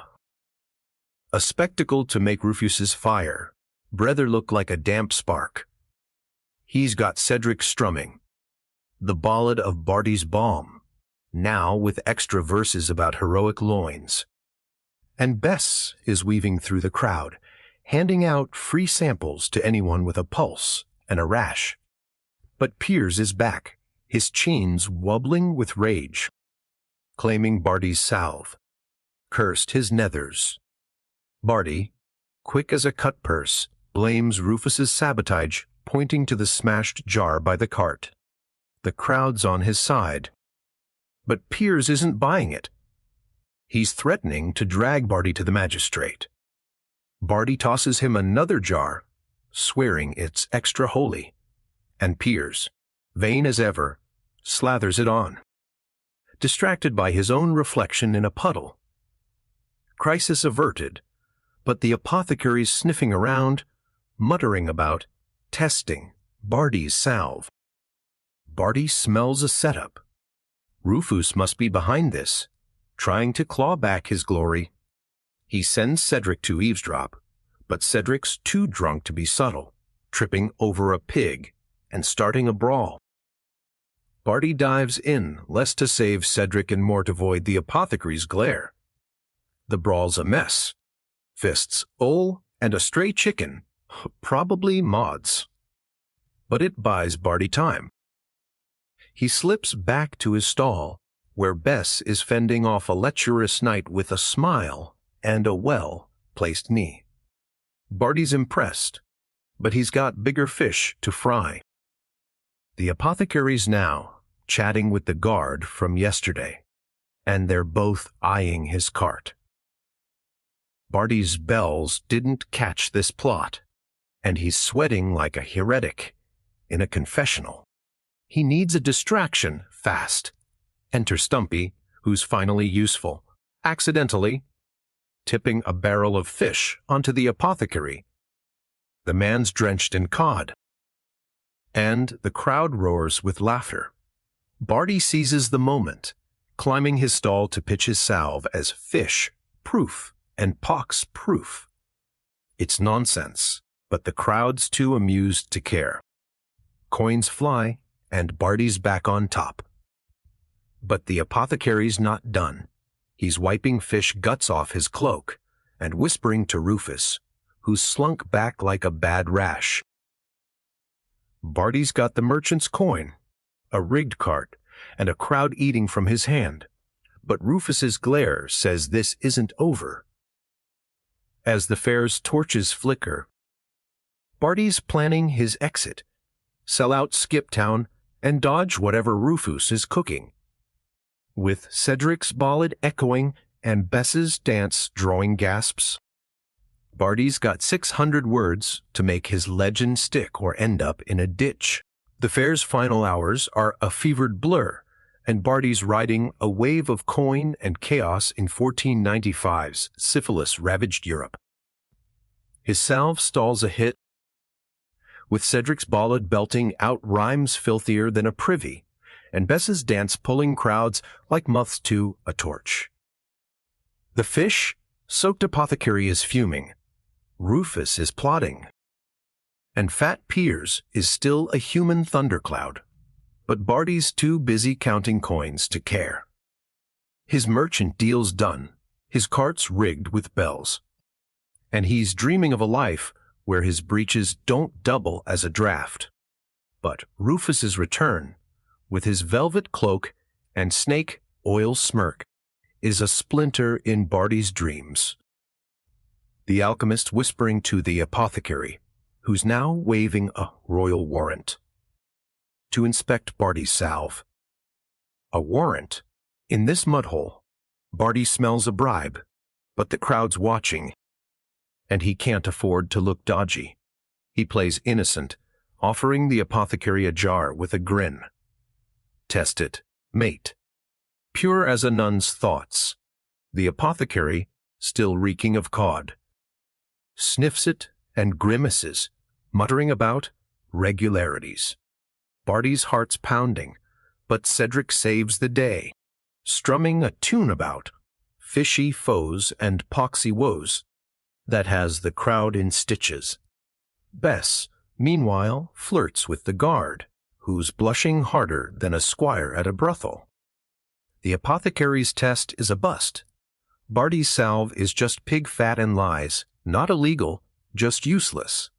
A: A spectacle to make Rufus's fire brother look like a damp spark. He's got Cedric strumming the ballad of Barty's balm, now with extra verses about heroic loins. And Bess is weaving through the crowd, handing out free samples to anyone with a pulse and a rash. But Piers is back, his chains wobbling with rage, claiming Barty's salve, cursed his nethers. Barty, quick as a cut purse, blames Rufus's sabotage, pointing to the smashed jar by the cart. The crowd's on his side. But Piers isn't buying it. He's threatening to drag Barty to the magistrate. Barty tosses him another jar, swearing it's extra holy, and Piers, vain as ever, slathers it on, distracted by his own reflection in a puddle. Crisis averted, but the apothecary's sniffing around, muttering about testing Barty's salve. Barty smells a setup. Rufus must be behind this, trying to claw back his glory. He sends Cedric to eavesdrop, but Cedric's too drunk to be subtle, tripping over a pig and starting a brawl. Barty dives in, less to save Cedric and more to avoid the apothecary's glare. The brawl's a mess. Fists, and a stray chicken, probably Maud's. But it buys Barty time. He slips back to his stall, where Bess is fending off a lecherous knight with a smile and a well-placed knee. Barty's impressed, but he's got bigger fish to fry. The apothecary's now chatting with the guard from yesterday, and they're both eyeing his cart. Barty's bells didn't catch this plot, and he's sweating like a heretic in a confessional. He needs a distraction fast. Enter Stumpy, who's finally useful, accidentally tipping a barrel of fish onto the apothecary. The man's drenched in cod, and the crowd roars with laughter. Barty seizes the moment, climbing his stall to pitch his salve as fish-proof and pox-proof. It's nonsense, but the crowd's too amused to care. Coins fly, and Barty's back on top. But the apothecary's not done. He's wiping fish guts off his cloak and whispering to Rufus, who's slunk back like a bad rash. Barty's got the merchant's coin, a rigged cart, and a crowd eating from his hand. But Rufus's glare says this isn't over. As the fair's torches flicker, Barty's planning his exit, sell out Skiptown, and dodge whatever Rufus is cooking. With Cedric's ballad echoing and Bess's dance drawing gasps, Barty's got 600 words to make his legend stick or end up in a ditch. The fair's final hours are a fevered blur, and Barty's riding a wave of coin and chaos in 1495's syphilis ravaged Europe. His salve stalls a hit, with Cedric's ballad belting out rhymes filthier than a privy, and Bess's dance pulling crowds like moths to a torch. The fish-soaked apothecary is fuming. Rufus is plotting. And Fat Piers is still a human thundercloud. But Barty's too busy counting coins to care. His merchant deal's done, his cart's rigged with bells. And he's dreaming of a life where his breeches don't double as a draft. But Rufus's return, with his velvet cloak and snake oil smirk, is a splinter in Barty's dreams. The alchemist whispering to the apothecary, who's now waving a royal warrant. to inspect Barty's salve. A warrant? In this mudhole. Barty smells a bribe, but the crowd's watching, and he can't afford to look dodgy. He plays innocent, offering the apothecary a jar with a grin. Test it, mate. Pure as a nun's thoughts. The apothecary, still reeking of cod, sniffs it and grimaces, muttering about regularities. Barty's heart's pounding, but Cedric saves the day, strumming a tune about fishy foes and poxy woes that has the crowd in stitches. Bess, meanwhile, flirts with the guard, who's blushing harder than a squire at a brothel. The apothecary's test is a bust. Barty's salve is just pig fat and lies, not illegal, just useless.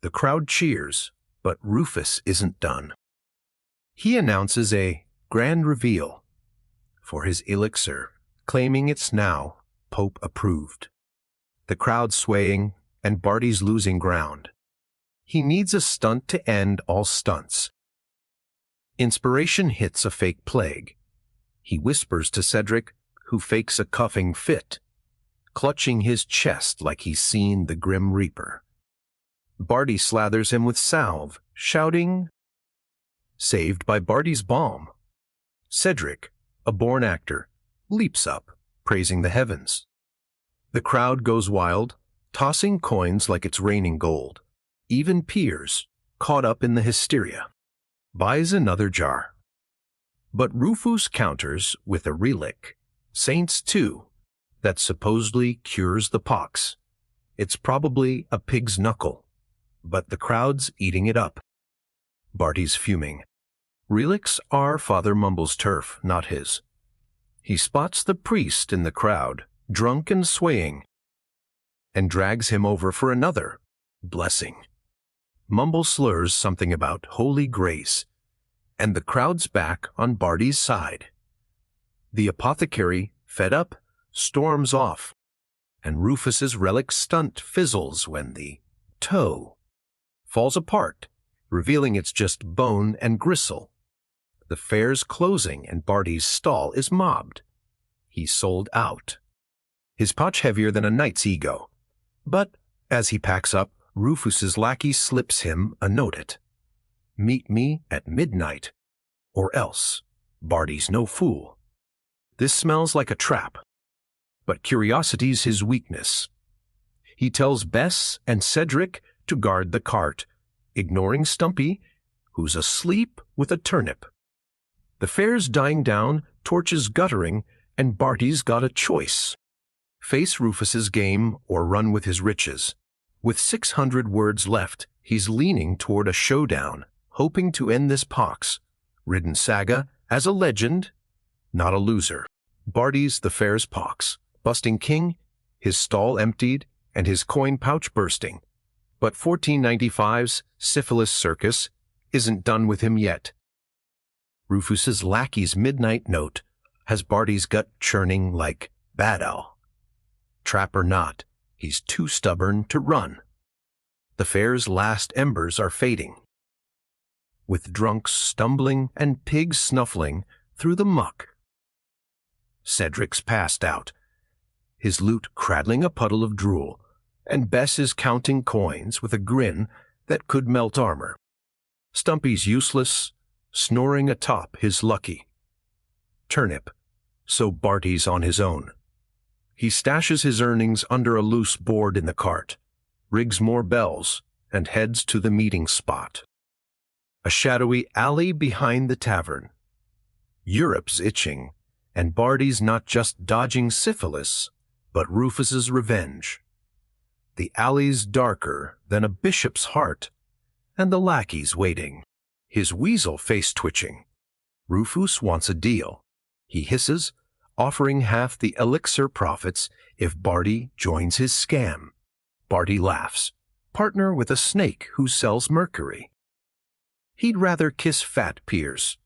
A: The crowd cheers, but Rufus isn't done. He announces a grand reveal for his elixir, claiming it's now Pope approved. The crowd swaying, and Barty's losing ground. He needs a stunt to end all stunts. Inspiration hits a fake plague. He whispers to Cedric, who fakes a coughing fit, clutching his chest like he's seen the Grim Reaper. Barty slathers him with salve, shouting, saved by Barty's balm. Cedric, a born actor, leaps up, praising the heavens. The crowd goes wild, tossing coins like it's raining gold. Even Piers, caught up in the hysteria, buys another jar. But Rufus counters with a relic, Saints too, that supposedly cures the pox. It's probably a pig's knuckle, but the crowd's eating it up. Barty's fuming. Relics are Father Mumble's turf, not his. He spots the priest in the crowd, drunk and swaying, and drags him over for another blessing. Mumble slurs something about holy grace, and the crowd's back on Barty's side. The apothecary, fed up, storms off, and Rufus's relic stunt fizzles when the toe falls apart, revealing it's just bone and gristle. The fair's closing and Barty's stall is mobbed. He's sold out. His potch heavier than a knight's ego. But as he packs up, Rufus's lackey slips him a note. Meet me at midnight, or else. Barty's no fool. This smells like a trap, but curiosity's his weakness. He tells Bess and Cedric to guard the cart, ignoring Stumpy, who's asleep with a turnip. The fair's dying down, torches guttering, and Barty's got a choice. Face Rufus's game or run with his riches. With 600 words left, he's leaning toward a showdown, hoping to end this pox-ridden saga as a legend, not a loser. Barty's the fair's pox, busting king, his stall emptied, and his coin pouch bursting. But 1495's syphilis circus isn't done with him yet. Rufus's lackey's midnight note has Barty's gut churning like Badal. Trap or not, he's too stubborn to run. The fair's last embers are fading, with drunks stumbling and pigs snuffling through the muck. Cedric's passed out, his lute cradling a puddle of drool, and Bess is counting coins with a grin that could melt armor. Stumpy's useless, snoring atop his lucky turnip, so Barty's on his own. He stashes his earnings under a loose board in the cart, rigs more bells, and heads to the meeting spot. A shadowy alley behind the tavern. Europe's itching, and Barty's not just dodging syphilis, but Rufus's revenge. The alley's darker than a bishop's heart, and the lackey's waiting, his weasel face twitching. Rufus wants a deal. He hisses, offering half the elixir profits if Barty joins his scam. Barty laughs, partner with a snake who sells mercury. He'd rather kiss fat Piers.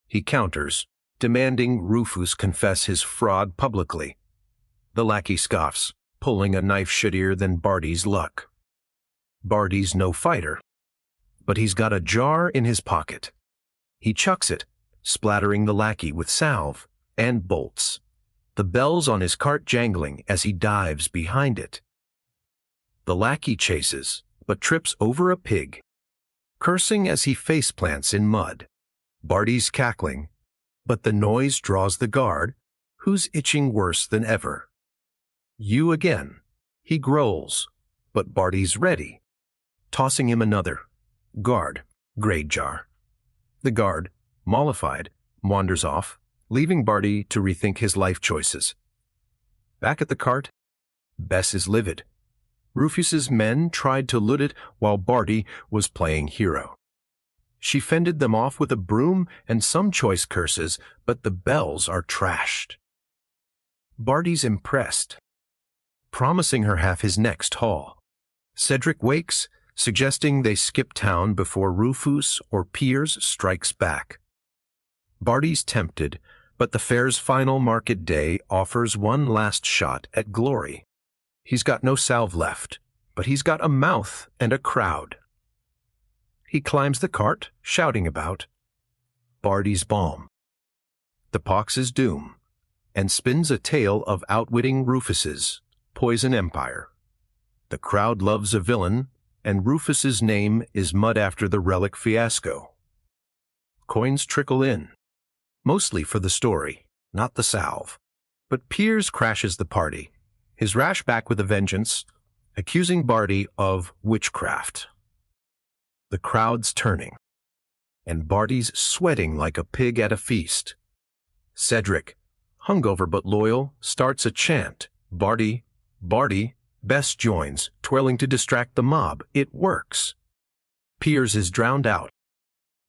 A: He counters, demanding Rufus confess his fraud publicly. The lackey scoffs, pulling a knife shittier than Barty's luck. Barty's no fighter, but he's got a jar in his pocket. He chucks it, splattering the lackey with salve, and bolts, the bells on his cart jangling as he dives behind it. The lackey chases, but trips over a pig, cursing as he faceplants in mud. Barty's cackling, but the noise draws the guard, who's itching worse than ever. You again, he growls, but Barty's ready, tossing him another. Guard, grade jar. The guard, mollified, wanders off, leaving Barty to rethink his life choices. Back at the cart, Bess is livid. Rufus's men tried to loot it while Barty was playing hero. She fended them off with a broom and some choice curses, but the bells are trashed. Barty's impressed, promising her half his next haul. Cedric wakes, suggesting they skip town before Rufus or Piers strikes back. Barty's tempted, but the fair's final market day offers one last shot at glory. He's got no salve left, but he's got a mouth and a crowd. He climbs the cart, shouting about Barty's balm, the pox's doom, and spins a tale of outwitting Rufus's poison empire. The crowd loves a villain, and Rufus's name is mud after the relic fiasco. Coins trickle in, mostly for the story, not the salve. But Piers crashes the party, his rash back with a vengeance, accusing Barty of witchcraft. The crowd's turning, and Barty's sweating like a pig at a feast. Cedric, hungover but loyal, starts a chant. Barty, Barty. Bess joins, twirling to distract the mob. It works. Piers is drowned out,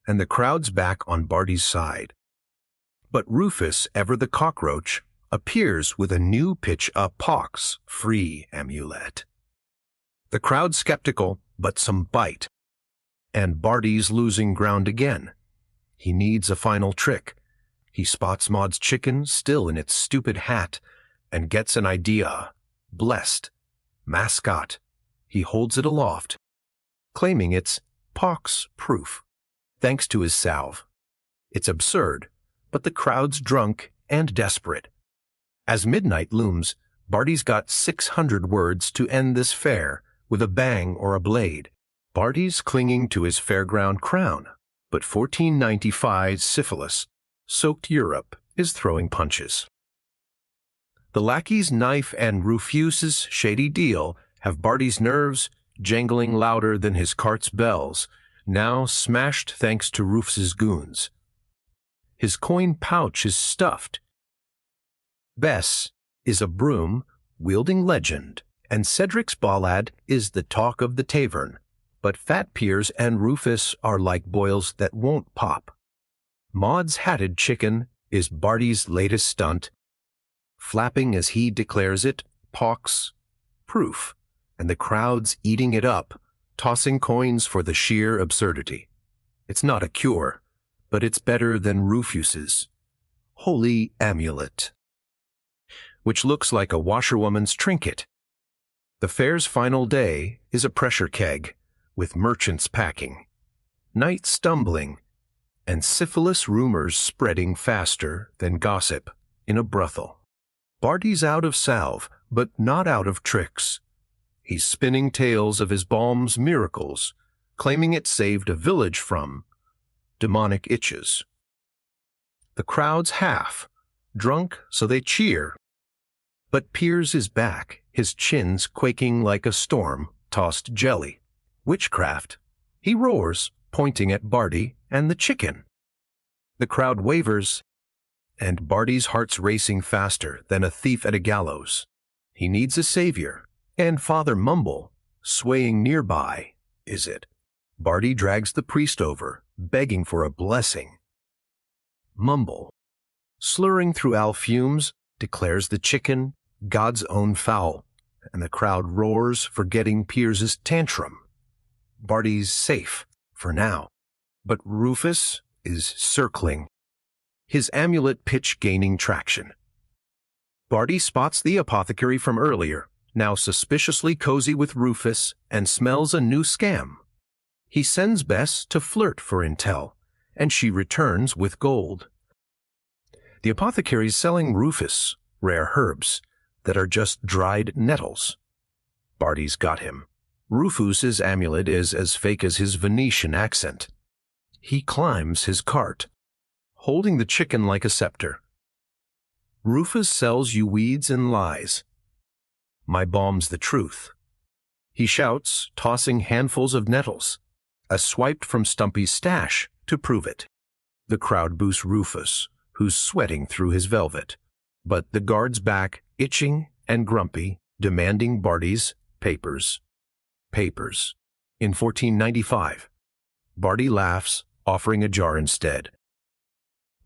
A: and the crowd's back on Barty's side. But Rufus, ever the cockroach, appears with a new pitch, a pox-free amulet. The crowd's skeptical, but some bite. And Barty's losing ground again. He needs a final trick. He spots Maud's chicken still in its stupid hat and gets an idea. Blessed. Mascot. He holds it aloft, claiming it's pox-proof, thanks to his salve. It's absurd, but the crowd's drunk and desperate. As midnight looms, Barty's got 600 words to end this fair with a bang or a blade. Barty's clinging to his fairground crown, but 1495's syphilis, soaked Europe, is throwing punches. The lackey's knife and Rufus's shady deal have Barty's nerves jangling louder than his cart's bells, now smashed thanks to Rufus's goons. His coin pouch is stuffed. Bess is a broom-wielding legend, and Cedric's ballad is the talk of the tavern. But Fat Piers and Rufus are like boils that won't pop. Maud's hatted chicken is Barty's latest stunt, flapping as he declares it pox-proof, and the crowd's eating it up, tossing coins for the sheer absurdity. It's not a cure, but it's better than Rufus's holy amulet, which looks like a washerwoman's trinket. The fair's final day is a pressure keg, with merchants packing, night stumbling, and syphilis rumors spreading faster than gossip in a brothel. Barty's out of salve, but not out of tricks. He's spinning tales of his balm's miracles, claiming it saved a village from demonic itches. The crowd's half, drunk so they cheer. But Piers is back, his chin's quaking like a storm-tossed jelly. Witchcraft, he roars, pointing at Barty and the chicken. The crowd wavers, and Barty's heart's racing faster than a thief at a gallows. He needs a savior, and Father Mumble, swaying nearby, is it. Barty drags the priest over, begging for a blessing. Mumble, slurring through fumes, declares the chicken God's own fowl, and the crowd roars, forgetting Piers's tantrum. Barty's safe, for now, but Rufus is circling, his amulet pitch gaining traction. Barty spots the apothecary from earlier, now suspiciously cozy with Rufus, and smells a new scam. He sends Bess to flirt for intel, and she returns with gold. The apothecary's selling Rufus, rare herbs, that are just dried nettles. Barty's got him. Rufus's amulet is as fake as his Venetian accent. He climbs his cart, holding the chicken like a scepter. Rufus sells you weeds and lies. My bomb's the truth. He shouts, tossing handfuls of nettles, as swiped from Stumpy's stash to prove it. The crowd boos Rufus, who's sweating through his velvet, but the guard's back, itching and grumpy, demanding Barty's papers. Papers. In 1495, Barty laughs, offering a jar instead.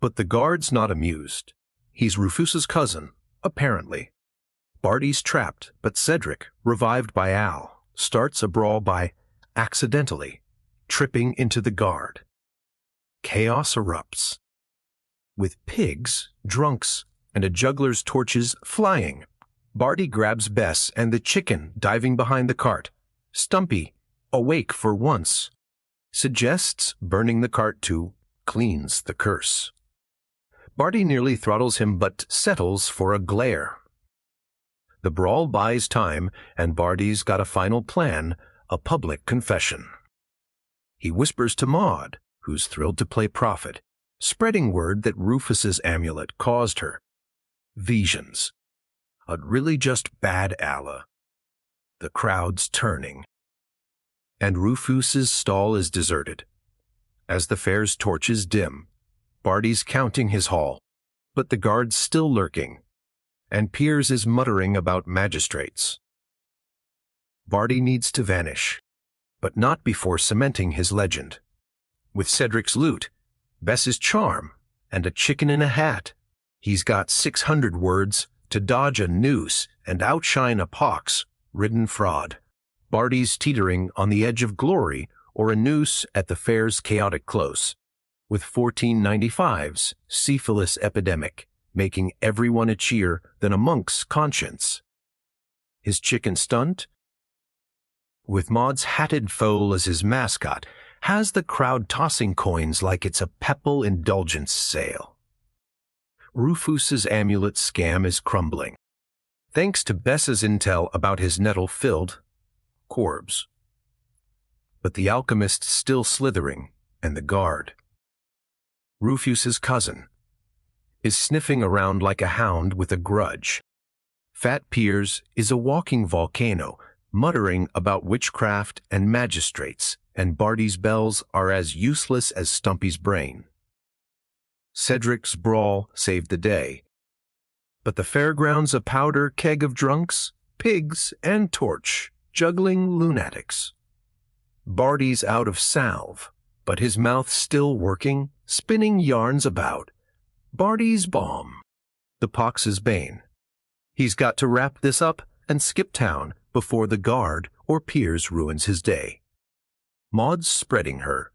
A: But the guard's not amused. He's Rufus's cousin, apparently. Barty's trapped, but Cedric, revived by Al, starts a brawl by accidentally tripping into the guard. Chaos erupts. With pigs, drunks, and a juggler's torches flying, Barty grabs Bess and the chicken diving behind the cart. Stumpy, awake for once, suggests burning the cart to cleanse the curse. Barty nearly throttles him but settles for a glare. The brawl buys time, and Barty's got a final plan, a public confession. He whispers to Maud, who's thrilled to play prophet, spreading word that Rufus's amulet caused her visions. A really just bad Allah. The crowd's turning. And Rufus's stall is deserted. As the fair's torches dim, Barty's counting his haul, but the guard's still lurking, and Piers is muttering about magistrates. Barty needs to vanish, but not before cementing his legend. With Cedric's loot, Bess's charm, and a chicken in a hat, he's got 600 words to dodge a noose and outshine a pox-ridden fraud. Barty's teetering on the edge of glory or a noose at the fair's chaotic close, with 1495's syphilis epidemic making everyone a cheer than a monk's conscience. His chicken stunt, with Maud's hatted foal as his mascot, has the crowd tossing coins like it's a Pepple indulgence sale. Rufus's amulet scam is crumbling, thanks to Bess's intel about his nettle-filled corpse. But the alchemist's still slithering, and the guard, Rufus's cousin, is sniffing around like a hound with a grudge. Fat Piers is a walking volcano, muttering about witchcraft and magistrates, and Barty's bells are as useless as Stumpy's brain. Cedric's brawl saved the day, but the fairground's a powder keg of drunks, pigs, and torch, juggling lunatics. Barty's out of salve, but his mouth still working, spinning yarns about Barty's bomb, the pox's bane. He's got to wrap this up and skip town before the guard or Piers ruins his day. Maud's spreading her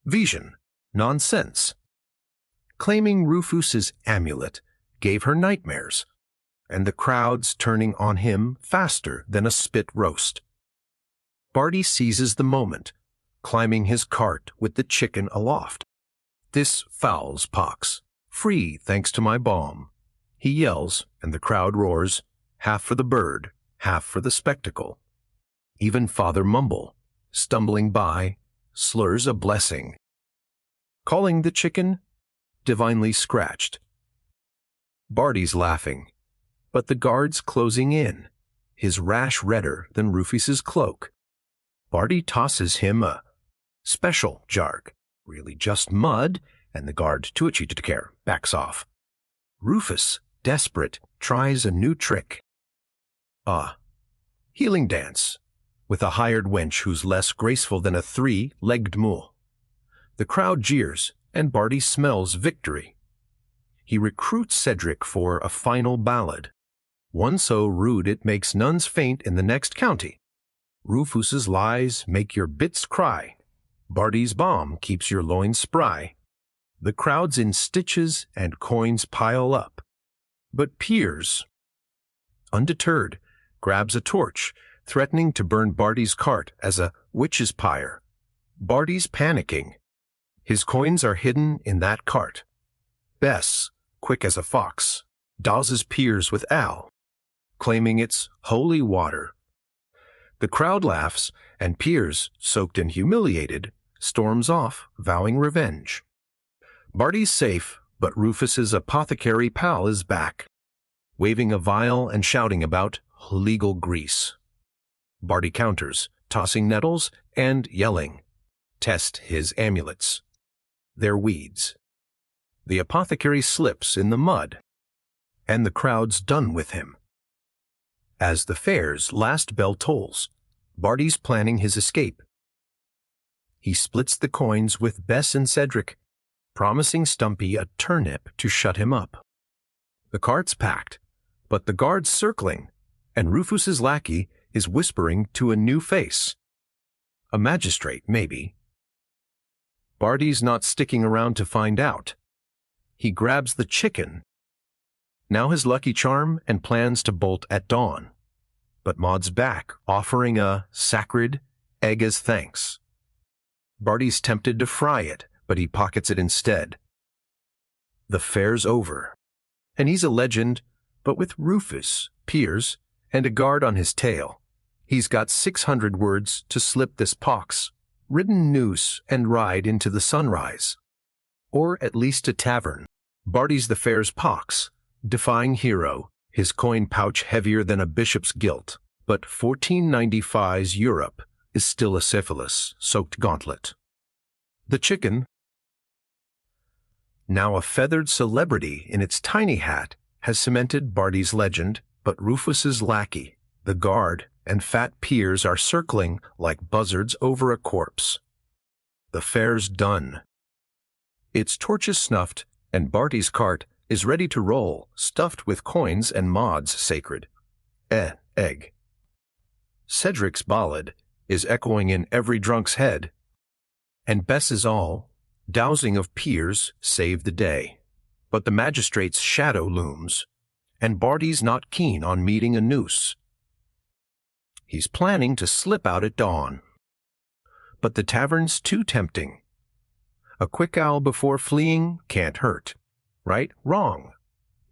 A: vision nonsense, claiming Rufus's amulet gave her nightmares, and the crowd's turning on him faster than a spit roast. Barty seizes the moment, climbing his cart with the chicken aloft. This fouls Pox, free thanks to my bomb. He yells, and the crowd roars, half for the bird, half for the spectacle. Even Father Mumble, stumbling by, slurs a blessing, calling the chicken divinely scratched. Barty's laughing, but the guard's closing in, his rash redder than Rufus's cloak. Barty tosses him a special jarg, really just mud, and the guard, too itchy to care, backs off. Rufus, desperate, tries a new trick. Healing dance, with a hired wench who's less graceful than a three-legged mule. The crowd jeers, and Barty smells victory. He recruits Cedric for a final ballad, one so rude it makes nuns faint in the next county. Rufus's lies make your bits cry. Barty's bomb keeps your loins spry. The crowd's in stitches and coins pile up. But Piers, undeterred, grabs a torch, threatening to burn Barty's cart as a witch's pyre. Barty's panicking. His coins are hidden in that cart. Bess, quick as a fox, douses Piers with ale, claiming it's holy water. The crowd laughs, and Piers, soaked and humiliated, storms off, vowing revenge. Barty's safe, but Rufus's apothecary pal is back, waving a vial and shouting about legal grease. Barty counters, tossing nettles and yelling, "Test his amulets." They're weeds. The apothecary slips in the mud, and the crowd's done with him. As the fair's last bell tolls, Barty's planning his escape. He splits the coins with Bess and Cedric, promising Stumpy a turnip to shut him up. The cart's packed, but the guard's circling, and Rufus's lackey is whispering to a new face. A magistrate, maybe. Barty's not sticking around to find out. He grabs the chicken, now his lucky charm, and plans to bolt at dawn. But Maud's back, offering a sacred egg as thanks. Barty's tempted to fry it, but he pockets it instead. The fair's over, and he's a legend, but with Rufus, Piers, and a guard on his tail. He's got 600 words to slip this pox-ridden noose and ride into the sunrise. Or at least a tavern. Barty's the fair's pox, defying hero, his coin pouch heavier than a bishop's gilt, but 1495's Europe is still a syphilis-soaked gauntlet. The chicken, now a feathered celebrity in its tiny hat, has cemented Barty's legend, but Rufus's lackey, the guard, and fat Piers are circling like buzzards over a corpse. The fair's done. Its torches snuffed, and Barty's cart is ready to roll, stuffed with coins and Maud's sacred egg. Cedric's ballad is echoing in every drunk's head, and Bess's all, dowsing of Piers, save the day. But the magistrate's shadow looms, and Barty's not keen on meeting a noose. He's planning to slip out at dawn. But the tavern's too tempting. A quick owl before fleeing can't hurt. Right? Wrong.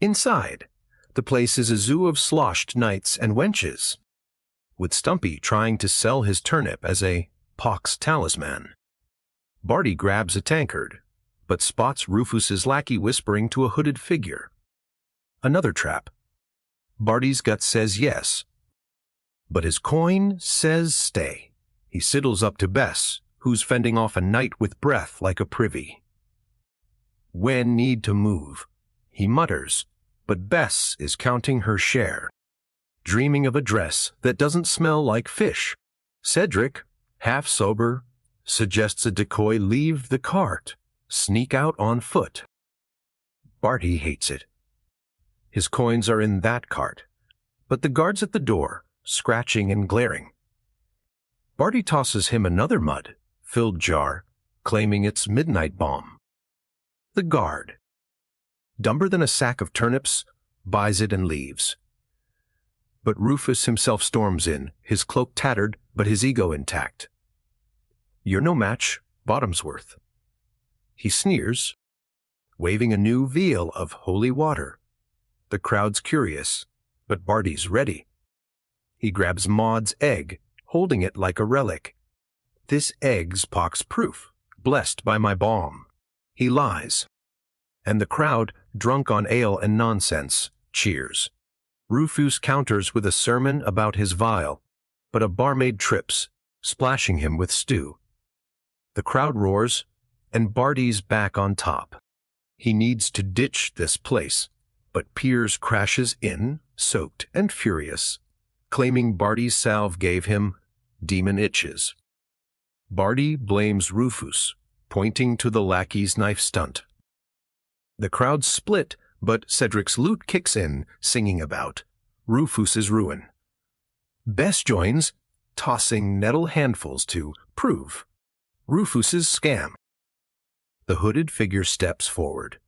A: Inside, the place is a zoo of sloshed knights and wenches, with Stumpy trying to sell his turnip as a pox talisman. Barty grabs a tankard, but spots Rufus's lackey whispering to a hooded figure. Another trap. Barty's gut says yes, but his coin says stay. He sidles up to Bess, who's fending off a knight with breath like a privy. When need to move, he mutters, but Bess is counting her share, dreaming of a dress that doesn't smell like fish. Cedric, half sober, suggests a decoy leave the cart, sneak out on foot. Barty hates it. His coins are in that cart, but the guard's at the door, scratching and glaring. Barty tosses him another mud-filled jar, claiming it's midnight bomb. The guard, dumber than a sack of turnips, buys it and leaves. But Rufus himself storms in, his cloak tattered but his ego intact. "You're no match, Bottomsworth." He sneers, waving a new vial of holy water. The crowd's curious, but Barty's ready. He grabs Maud's egg, holding it like a relic. "This egg's pox-proof, blessed by my balm." He lies, and the crowd, drunk on ale and nonsense, cheers. Rufus counters with a sermon about his vial, but a barmaid trips, splashing him with stew. The crowd roars, and Barty's back on top. He needs to ditch this place, but Piers crashes in, soaked and furious, claiming Barty's salve gave him demon itches. Barty blames Rufus, pointing to the lackey's knife stunt. The crowd split, but Cedric's lute kicks in, singing about Rufus's ruin. Bess joins, tossing nettle handfuls to prove Rufus's scam. The hooded figure steps forward.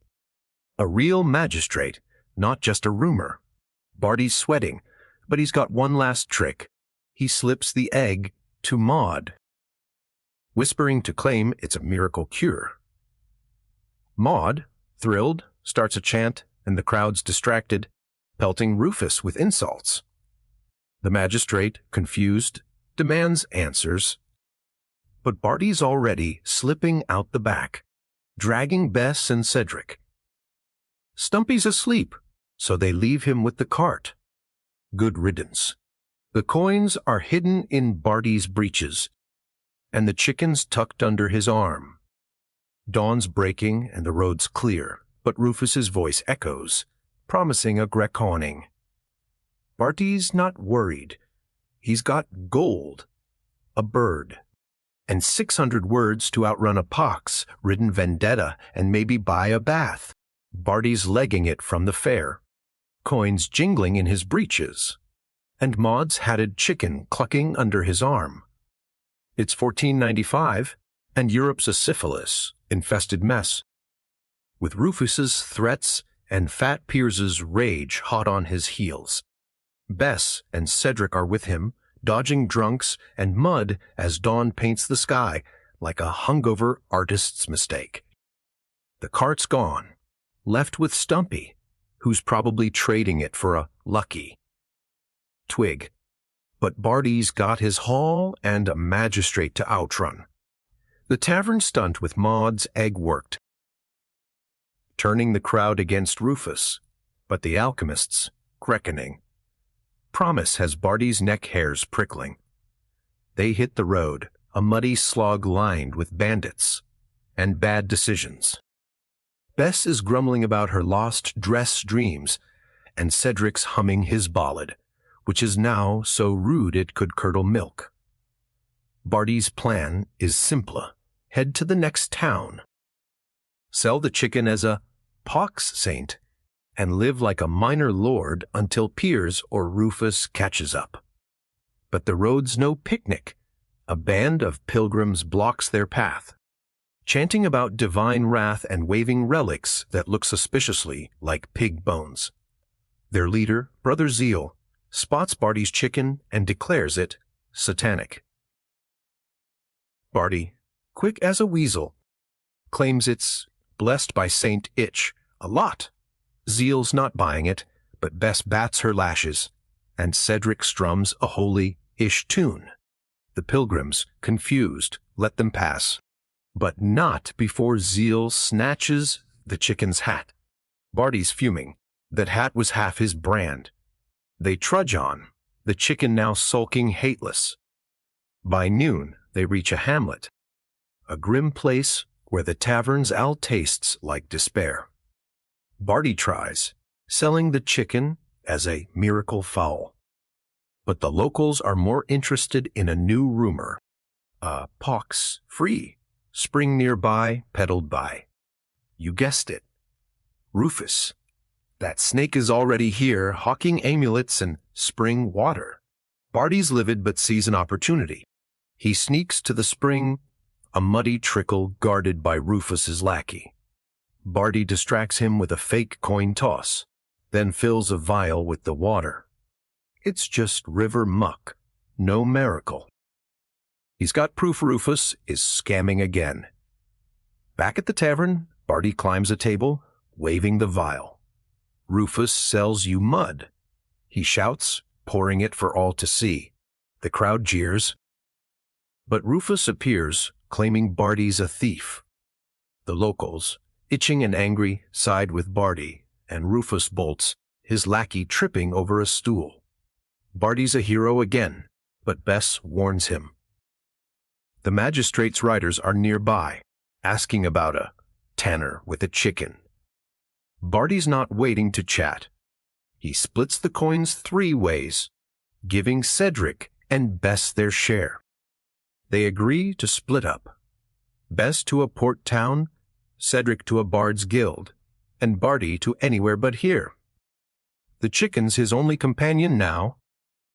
A: A real magistrate, not just a rumor. Barty's sweating, but he's got one last trick. He slips the egg to Maud, whispering to claim it's a miracle cure. Maud, thrilled, starts a chant, and the crowd's distracted, pelting Rufus with insults. The magistrate, confused, demands answers. But Barty's already slipping out the back, dragging Bess and Cedric. Stumpy's asleep, so they leave him with the cart. Good riddance. The coins are hidden in Barty's breeches, and the chickens tucked under his arm. Dawn's breaking and the road's clear, but Rufus's voice echoes, promising a Greconing. Barty's not worried. He's got gold, a bird, and 600 words to outrun a pox-ridden vendetta and maybe buy a bath. Barty's legging it from the fair, coins jingling in his breeches, and Maud's hatted chicken clucking under his arm. It's 1495, and Europe's a syphilis-infested mess, with Rufus's threats and Fat Piers's rage hot on his heels. Bess and Cedric are with him, dodging drunks and mud as dawn paints the sky like a hungover artist's mistake. The cart's gone, left with Stumpy, who's probably trading it for a lucky twig. But Barty's got his haul and a magistrate to outrun. The tavern stunt with Maud's egg worked, turning the crowd against Rufus, but the alchemist's reckoning. Promise has Barty's neck hairs prickling. They hit the road, a muddy slog lined with bandits and bad decisions. Bess is grumbling about her lost dress dreams, and Cedric's humming his ballad, which is now so rude it could curdle milk. Barty's plan is simple. Head to the next town. Sell the chicken as a pox saint and live like a minor lord until Piers or Rufus catches up. But the road's no picnic. A band of pilgrims blocks their path, chanting about divine wrath and waving relics that look suspiciously like pig bones. Their leader, Brother Zeal, spots Barty's chicken and declares it satanic. Barty, quick as a weasel, claims it's blessed by Saint Itch a lot. Zeal's not buying it, but Bess bats her lashes, and Cedric strums a holy-ish tune. The pilgrims, confused, let them pass, but not before Zeal snatches the chicken's hat. Barty's fuming. That hat was half his brand. They trudge on, the chicken now sulking hateless. By noon, they reach a hamlet, a grim place where the tavern's ale tastes like despair. Barty tries, selling the chicken as a miracle fowl. But the locals are more interested in a new rumor. A pox-free spring nearby peddled by. You guessed it. Rufus. That snake is already here, hawking amulets and spring water. Barty's livid but sees an opportunity. He sneaks to the spring, a muddy trickle guarded by Rufus's lackey. Barty distracts him with a fake coin toss, then fills a vial with the water. It's just river muck, no miracle. He's got proof Rufus is scamming again. Back at the tavern, Barty climbs a table, waving the vial. Rufus sells you mud. He shouts, pouring it for all to see. The crowd jeers. But Rufus appears, claiming Barty's a thief. The locals, itching and angry, side with Barty, and Rufus bolts, his lackey tripping over a stool. Barty's a hero again, but Bess warns him. The magistrate's riders are nearby, asking about a tanner with a chicken. Barty's not waiting to chat. He splits the coins 3 ways, giving Cedric and Bess their share. They agree to split up. Bess to a port town, Cedric to a bard's guild, and Barty to anywhere but here. The chicken's his only companion now,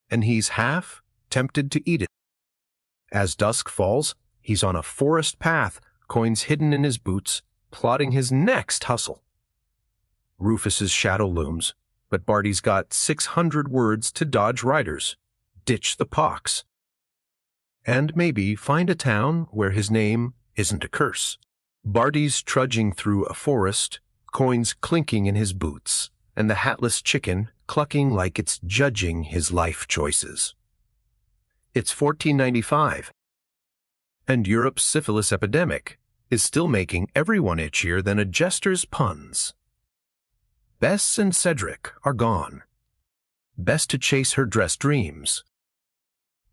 A: and he's half tempted to eat it. As dusk falls, he's on a forest path, coins hidden in his boots, plotting his next hustle. Rufus's shadow looms, but Barty's got 600 words to dodge riders, ditch the pox, and maybe find a town where his name isn't a curse. Barty's trudging through a forest, coins clinking in his boots, and the hatless chicken clucking like it's judging his life choices. It's 1495, and Europe's syphilis epidemic is still making everyone itchier than a jester's puns. Bess and Cedric are gone. Bess to chase her dress dreams.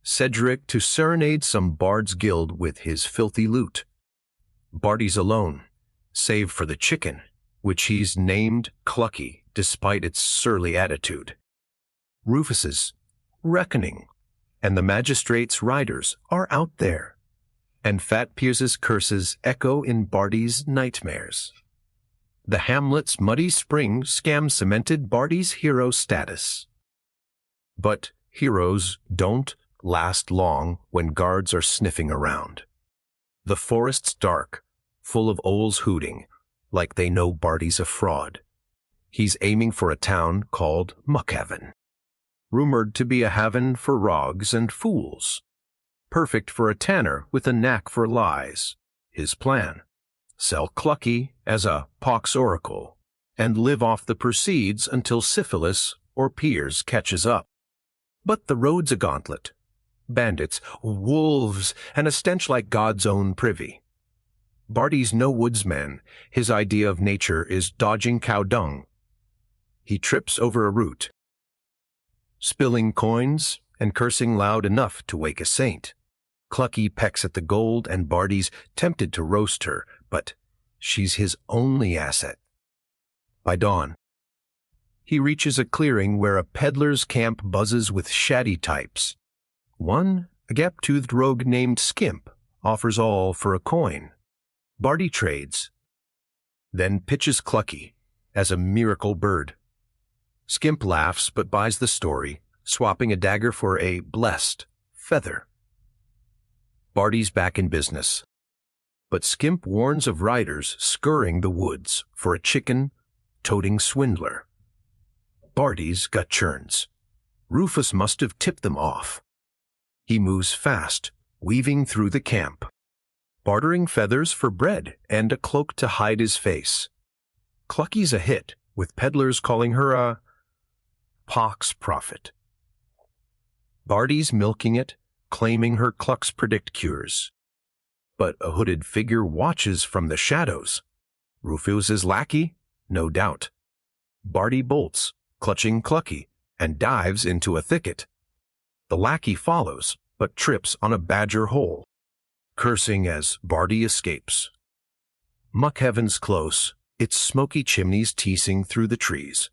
A: Cedric to serenade some bard's guild with his filthy lute. Barty's alone, save for the chicken, which he's named Clucky despite its surly attitude. Rufus's reckoning, and the magistrate's riders are out there, and Fat Pierce's curses echo in Barty's nightmares. The hamlet's muddy spring scam cemented Barty's hero status. But heroes don't last long when guards are sniffing around. The forest's dark, full of owls hooting, like they know Barty's a fraud. He's aiming for a town called Muckhaven, rumored to be a haven for rogues and fools. Perfect for a tanner with a knack for lies. His plan: sell Clucky as a pox oracle, and live off the proceeds until syphilis or Piers catches up. But the road's a gauntlet. Bandits, wolves, and a stench like God's own privy. Barty's no woodsman. His idea of nature is dodging cow dung. He trips over a root, spilling coins and cursing loud enough to wake a saint. Clucky pecks at the gold, and Barty's tempted to roast her, but she's his only asset. By dawn, he reaches a clearing where a peddler's camp buzzes with shaddy types. One, a gap-toothed rogue named Skimp, offers all for a coin. Barty trades, then pitches Clucky as a miracle bird. Skimp laughs but buys the story, swapping a dagger for a blessed feather. Barty's back in business, but Skimp warns of riders scurrying the woods for a chicken-toting swindler. Barty's gut churns. Rufus must have tipped them off. He moves fast, weaving through the camp, bartering feathers for bread and a cloak to hide his face. Clucky's a hit, with peddlers calling her a pox prophet. Barty's milking it, claiming her clucks predict cures. But a hooded figure watches from the shadows. Rufus's lackey? No doubt. Barty bolts, clutching Clucky, and dives into a thicket. The lackey follows, but trips on a badger hole, cursing as Barty escapes. Muckhaven's close, its smoky chimneys teasing through the trees.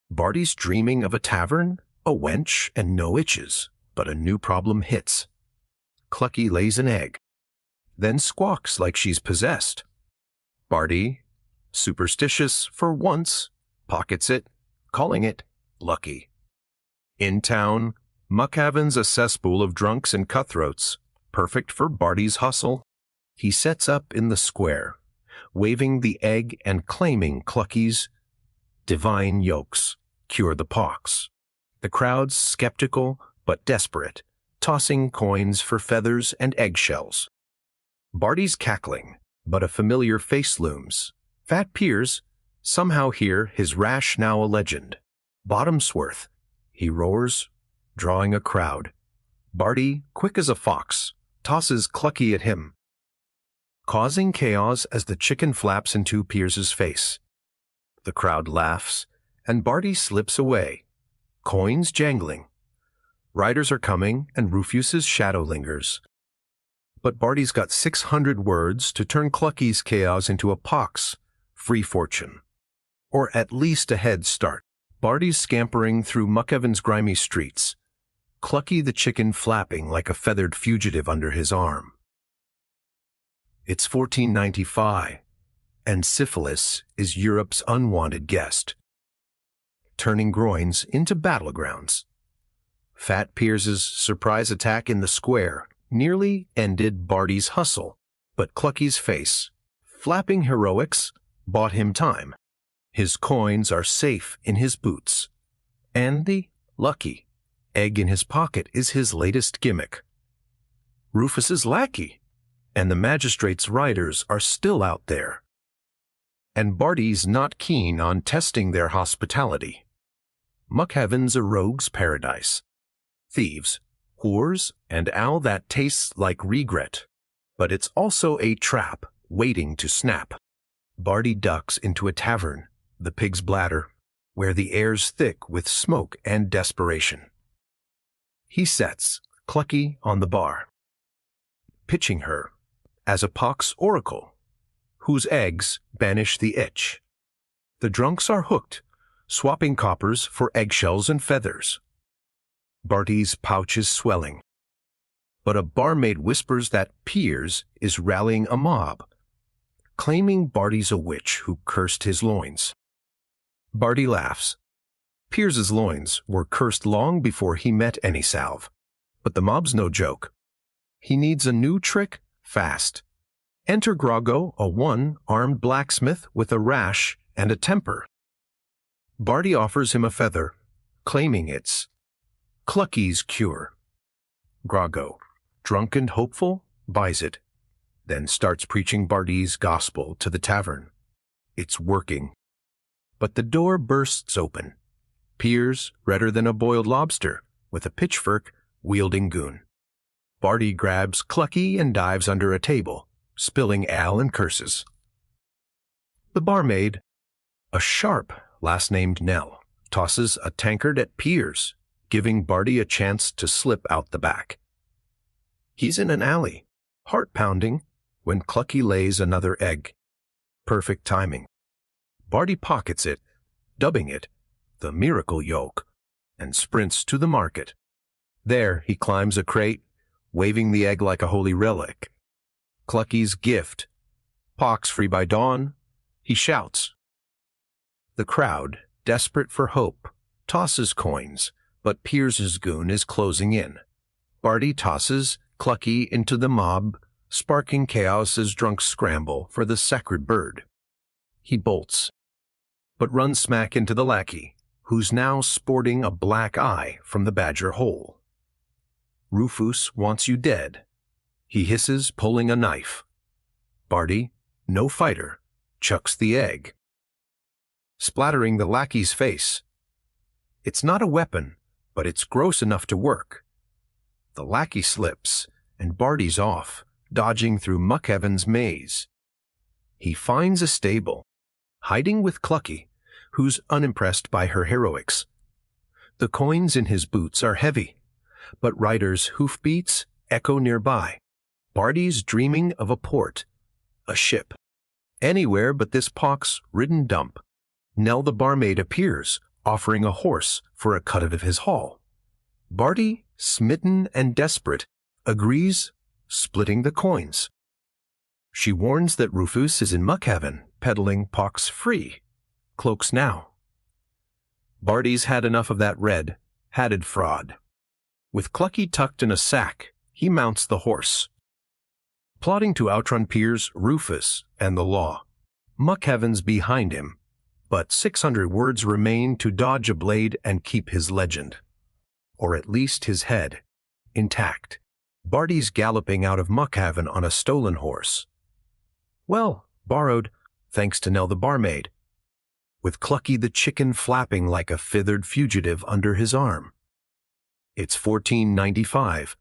A: Barty's dreaming of a tavern, a wench, and no itches, but a new problem hits. Clucky lays an egg, then squawks like she's possessed. Barty, superstitious for once, pockets it, calling it lucky. In town, Muckhaven's a cesspool of drunks and cutthroats, perfect for Barty's hustle. He sets up in the square, waving the egg and claiming Clucky's divine yolks cure the pox. The crowd's skeptical but desperate, tossing coins for feathers and eggshells. Barty's cackling, but a familiar face looms. Fat Piers, somehow here his rash now a legend. Bottomsworth, he roars, drawing a crowd. Barty, quick as a fox, tosses Clucky at him, causing chaos as the chicken flaps into Piers's face. The crowd laughs, and Barty slips away, coins jangling. Riders are coming, and Rufus's shadow lingers. But Barty's got 600 words to turn Clucky's chaos into a pox, free fortune. Or at least a head start. Barty's scampering through Muckhaven's grimy streets, Clucky the chicken flapping like a feathered fugitive under his arm. It's 1495, and syphilis is Europe's unwanted guest, turning groins into battlegrounds. Fat Piers's surprise attack in the square nearly ended Barty's hustle, but Clucky's face, flapping heroics, bought him time. His coins are safe in his boots, and the lucky egg in his pocket is his latest gimmick. Rufus's lackey, and the magistrate's riders are still out there. And Barty's not keen on testing their hospitality. Muckheaven's a rogue's paradise. Thieves, whores, and all that tastes like regret. But it's also a trap waiting to snap. Barty ducks into a tavern, the Pig's Bladder, where the air's thick with smoke and desperation. He sets Clucky on the bar, pitching her as a pox oracle, whose eggs banish the itch. The drunks are hooked, swapping coppers for eggshells and feathers. Barty's pouch is swelling, but a barmaid whispers that Piers is rallying a mob, claiming Barty's a witch who cursed his loins. Barty laughs. Piers's loins were cursed long before he met any salve, but the mob's no joke. He needs a new trick fast. Enter Groggo, a one-armed blacksmith with a rash and a temper. Barty offers him a feather, claiming it's Clucky's cure. Groggo, drunk and hopeful, buys it, then starts preaching Barty's gospel to the tavern. It's working. But the door bursts open. Piers, redder than a boiled lobster, with a pitchfork, wielding goon. Barty grabs Clucky and dives under a table, spilling ale and curses. The barmaid, a sharp last-named Nell, tosses a tankard at Piers, giving Barty a chance to slip out the back. He's in an alley, heart-pounding, when Clucky lays another egg. Perfect timing. Barty pockets it, dubbing it the miracle yolk, and sprints to the market. There he climbs a crate, waving the egg like a holy relic. Clucky's gift. Pox-free by dawn, he shouts. The crowd, desperate for hope, tosses coins, but Piers's goon is closing in. Barty tosses Clucky into the mob, sparking chaos as drunks scramble for the sacred bird. He bolts, but runs smack into the lackey, who's now sporting a black eye from the badger hole. Rufus wants you dead, he hisses, pulling a knife. Barty, no fighter, chucks the egg, splattering the lackey's face. It's not a weapon, but it's gross enough to work. The lackey slips, and Barty's off, dodging through Muckheaven's maze. He finds a stable, hiding with Clucky, who's unimpressed by her heroics. The coins in his boots are heavy, but riders' hoofbeats echo nearby. Barty's dreaming of a port, a ship, anywhere but this pox-ridden dump. Nell the barmaid appears, offering a horse for a cut of his haul. Barty, smitten and desperate, agrees, splitting the coins. She warns that Rufus is in Muckheaven, peddling pox-free. Cloaks now. Barty's had enough of that hatted fraud. With Clucky tucked in a sack, he mounts the horse, plotting to outrun Piers, Rufus, and the law. Muckheaven's behind him, but 600 words remain to dodge a blade and keep his legend, or at least his head, intact. Barty's galloping out of Muckheaven on a stolen horse. Well, borrowed, thanks to Nell the barmaid, with Clucky the chicken flapping like a feathered fugitive under his arm. It's 1495,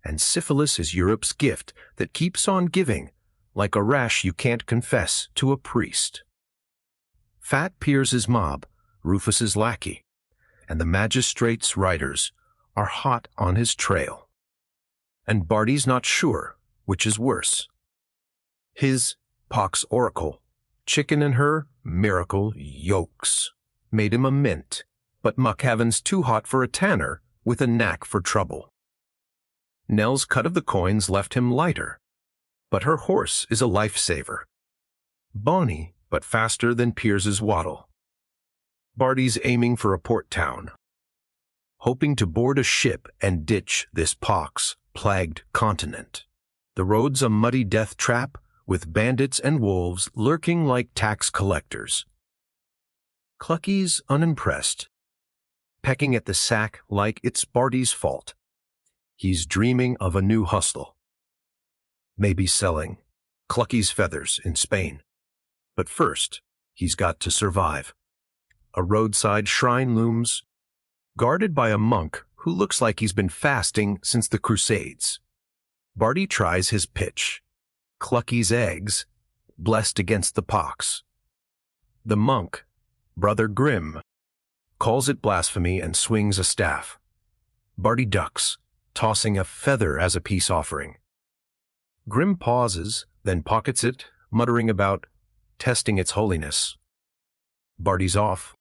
A: and syphilis is Europe's gift that keeps on giving, like a rash you can't confess to a priest. Fat Piers's mob, Rufus's lackey, and the magistrate's riders are hot on his trail. And Barty's not sure which is worse. His pox oracle, chicken and her miracle yolks, made him a mint, but Muckheaven's too hot for a tanner with a knack for trouble. Nell's cut of the coins left him lighter, but her horse is a lifesaver. Bony, but faster than Piers's waddle. Barty's aiming for a port town, hoping to board a ship and ditch this pox-plagued continent. The road's a muddy death trap, with bandits and wolves lurking like tax collectors. Clucky's unimpressed, pecking at the sack like it's Barty's fault. He's dreaming of a new hustle. may be selling Clucky's feathers in Spain. But first, he's got to survive. A roadside shrine looms, guarded by a monk who looks like he's been fasting since the Crusades. Barty tries his pitch. Clucky's eggs, blessed against the pox. The monk, Brother Grimm, calls it blasphemy and swings a staff. Barty ducks, tossing a feather as a peace offering. Grimm pauses, then pockets it, muttering about testing its holiness. Barty's off,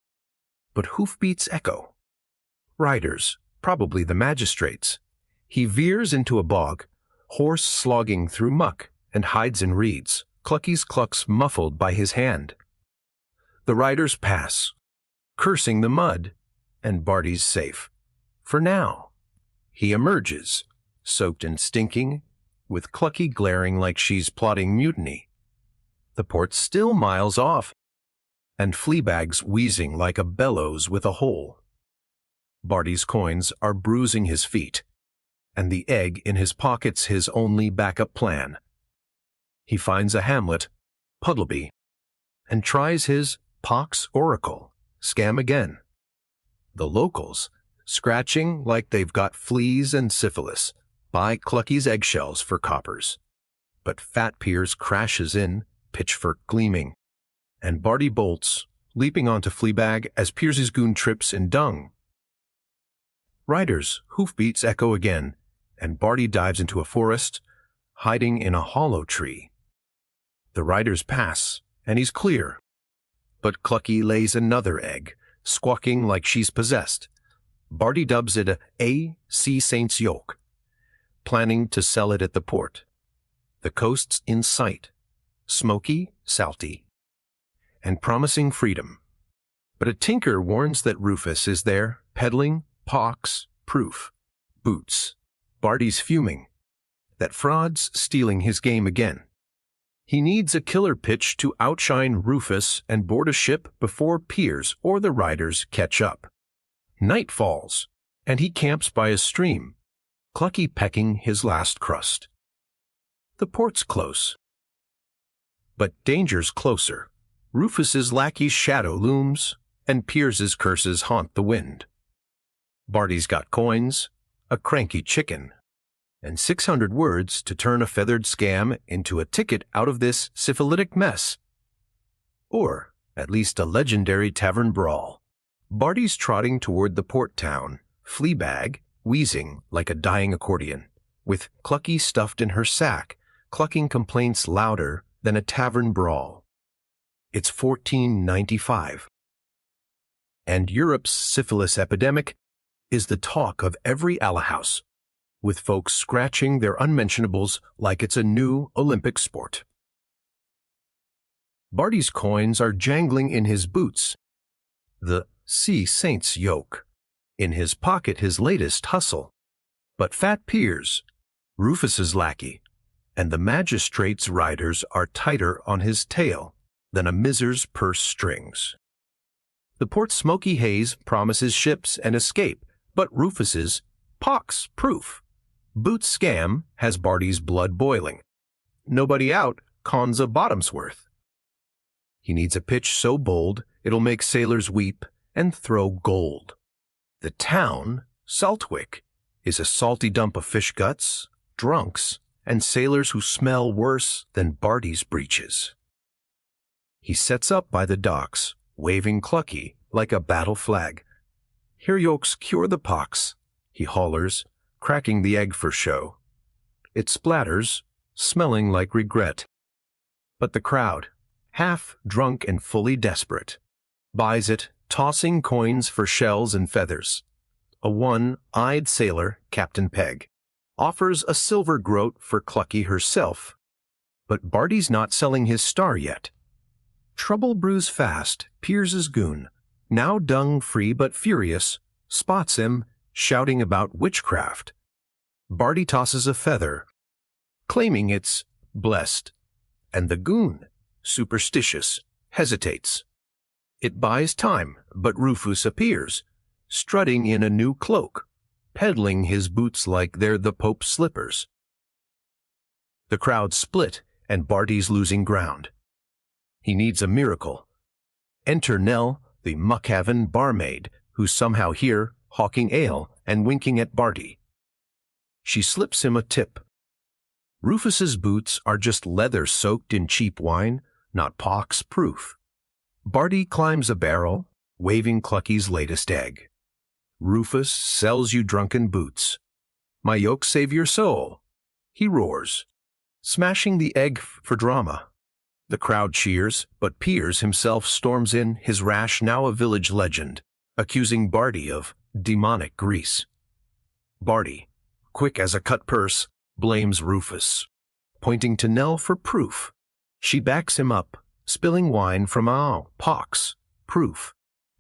A: but hoofbeats echo. Riders, probably the magistrates. He veers into a bog, horse slogging through muck, and hides in reeds, Clucky's clucks muffled by his hand. The riders pass, cursing the mud, and Barty's safe. For now. He emerges, soaked and stinking, with Clucky glaring like she's plotting mutiny. The port's still miles off, and Fleabag's wheezing like a bellows with a hole. Barty's coins are bruising his feet, and the egg in his pocket's his only backup plan. He finds a hamlet, Puddleby, and tries his pox oracle scam again. The locals, scratching like they've got fleas and syphilis, buy Clucky's eggshells for coppers. But Fat Piers crashes in, pitchfork gleaming, and Barty bolts, leaping onto Fleabag as Piers's goon trips in dung. Riders' hoofbeats echo again, and Barty dives into a forest, hiding in a hollow tree. The riders pass, and he's clear. But Clucky lays another egg, squawking like she's possessed. Barty dubs it a sea saint's yolk, planning to sell it at the port. The coast's in sight, smoky, salty, and promising freedom. But a tinker warns that Rufus is there, peddling pox-proof boots. Barty's fuming that fraud's stealing his game again. He needs a killer pitch to outshine Rufus and board a ship before Piers or the riders catch up. Night falls, and he camps by a stream, Clucky pecking his last crust. The port's close. But danger's closer. Rufus's lackey's shadow looms, and Piers's curses haunt the wind. Barty's got coins, a cranky chicken, and 600 words to turn a feathered scam into a ticket out of this syphilitic mess. Or, at least a legendary tavern brawl. Barty's trotting toward the port town, Fleabag, wheezing like a dying accordion, with Clucky stuffed in her sack, clucking complaints louder than a tavern brawl. It's 1495. And Europe's syphilis epidemic is the talk of every alehouse, with folks scratching their unmentionables like it's a new Olympic sport. Barty's coins are jangling in his boots, the sea saint's yoke, in his pocket his latest hustle. But Fat Piers, Rufus's lackey, and the magistrate's riders are tighter on his tail than a miser's purse strings. The port's smoky haze promises ships an escape, but Rufus's pox-proof boots scam has Barty's blood boiling. Nobody out cons a bottom's worth. He needs a pitch so bold it'll make sailors weep and throw gold. The town, Saltwick, is a salty dump of fish guts, drunks, and sailors who smell worse than Barty's breeches. He sets up by the docks, waving Clucky like a battle flag. Here yolks cure the pox, he hollers, cracking the egg for show. It splatters, smelling like regret. But the crowd, half drunk and fully desperate, buys it, tossing coins for shells and feathers. A one-eyed sailor, Captain Peg, offers a silver groat for Clucky herself. But Barty's not selling his star yet. Trouble brews fast. Piers's goon, now dung-free but furious, spots him, shouting about witchcraft. Barty tosses a feather, claiming it's blessed, and the goon, superstitious, hesitates. It buys time, but Rufus appears, strutting in a new cloak, peddling his boots like they're the Pope's slippers. The crowd split, and Barty's losing ground. He needs a miracle. Enter Nell, the Muckhaven barmaid, who's somehow here, hawking ale and winking at Barty. She slips him a tip. Rufus's boots are just leather soaked in cheap wine, not pox-proof. Barty climbs a barrel, waving Clucky's latest egg. Rufus sells you drunken boots. My yolks save your soul, he roars, smashing the egg for drama. The crowd cheers, but Piers himself storms in, his rash now a village legend, accusing Barty of demonic grease. Barty, quick as a cut purse, blames Rufus, pointing to Nell for proof. She backs him up, spilling wine from a pox-proof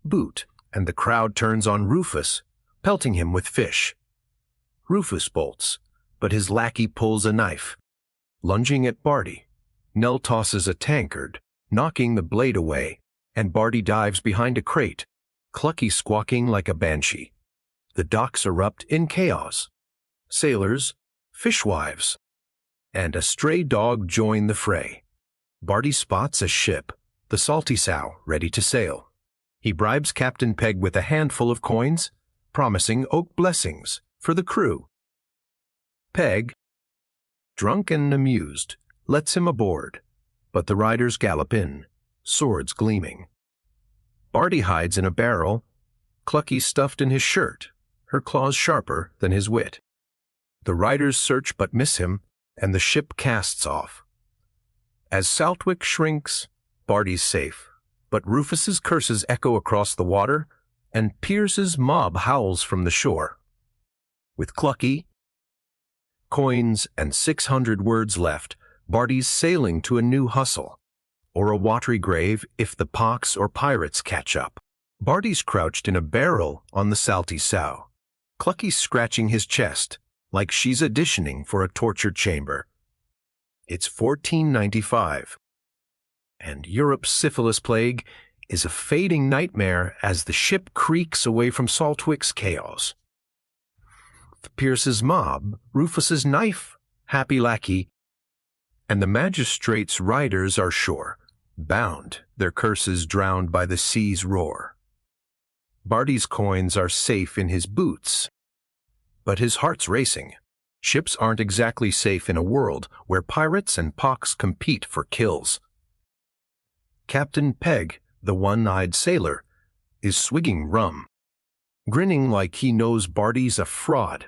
A: boot, and the crowd turns on Rufus, pelting him with fish. Rufus bolts, but his lackey pulls a knife. Lunging at Barty, Nell tosses a tankard, knocking the blade away, and Barty dives behind a crate, Clucky squawking like a banshee. The docks erupt in chaos. Sailors, fishwives, and a stray dog join the fray. Barty spots a ship, the Salty Sow, ready to sail. He bribes Captain Peg with a handful of coins, promising oak blessings for the crew. Peg, drunk and amused, lets him aboard, but the riders gallop in, swords gleaming. Barty hides in a barrel, Clucky stuffed in his shirt, her claws sharper than his wit. The riders search but miss him, and the ship casts off. As Southwick shrinks, Barty's safe, but Rufus's curses echo across the water, and Pierce's mob howls from the shore. With Clucky, coins, and 600 words left, Barty's sailing to a new hustle, or a watery grave if the pox or pirates catch up. Barty's crouched in a barrel on the Salty Sow, Clucky's scratching his chest, like she's auditioning for a torture chamber. It's 1495, and Europe's syphilis plague is a fading nightmare as the ship creaks away from Saltwick's chaos. Pierce's mob, Rufus's knife, happy lackey, and the magistrate's riders are shore, bound, their curses drowned by the sea's roar. Barty's coins are safe in his boots, but his heart's racing. Ships aren't exactly safe in a world where pirates and pox compete for kills. Captain Peg, the one-eyed sailor, is swigging rum, grinning like he knows Barty's a fraud.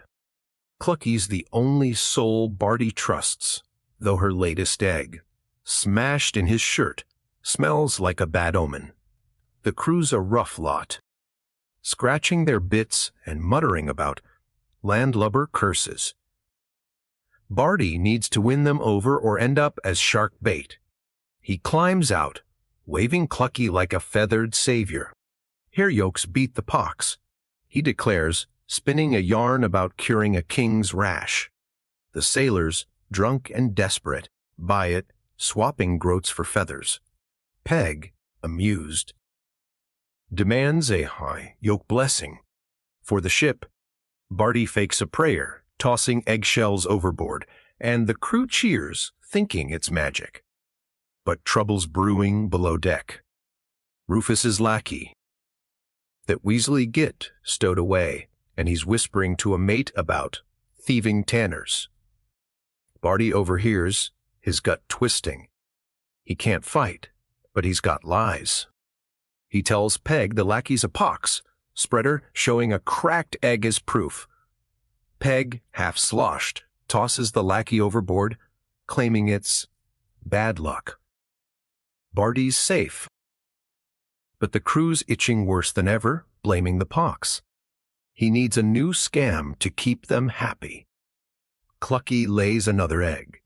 A: Clucky's the only soul Barty trusts, though her latest egg, smashed in his shirt, smells like a bad omen. The crew's a rough lot, scratching their bits and muttering about landlubber curses. Barty needs to win them over or end up as shark bait. He climbs out, waving Clucky like a feathered savior. Here yolks beat the pox, he declares, spinning a yarn about curing a king's rash. The sailors, drunk and desperate, buy it, swapping groats for feathers. Peg, amused, demands a high yoke blessing. For the ship, Barty fakes a prayer, tossing eggshells overboard, and the crew cheers, thinking it's magic. But trouble's brewing below deck. Rufus's lackey, that Weasley Git stowed away, and he's whispering to a mate about thieving tanners. Barty overhears, his gut twisting. He can't fight, but he's got lies. He tells Peg the lackey's a pox, spreader showing a cracked egg as proof. Peg, half sloshed, tosses the lackey overboard, claiming it's bad luck. Barty's safe, but the crew's itching worse than ever, blaming the pox. He needs a new scam to keep them happy. Clucky lays another egg,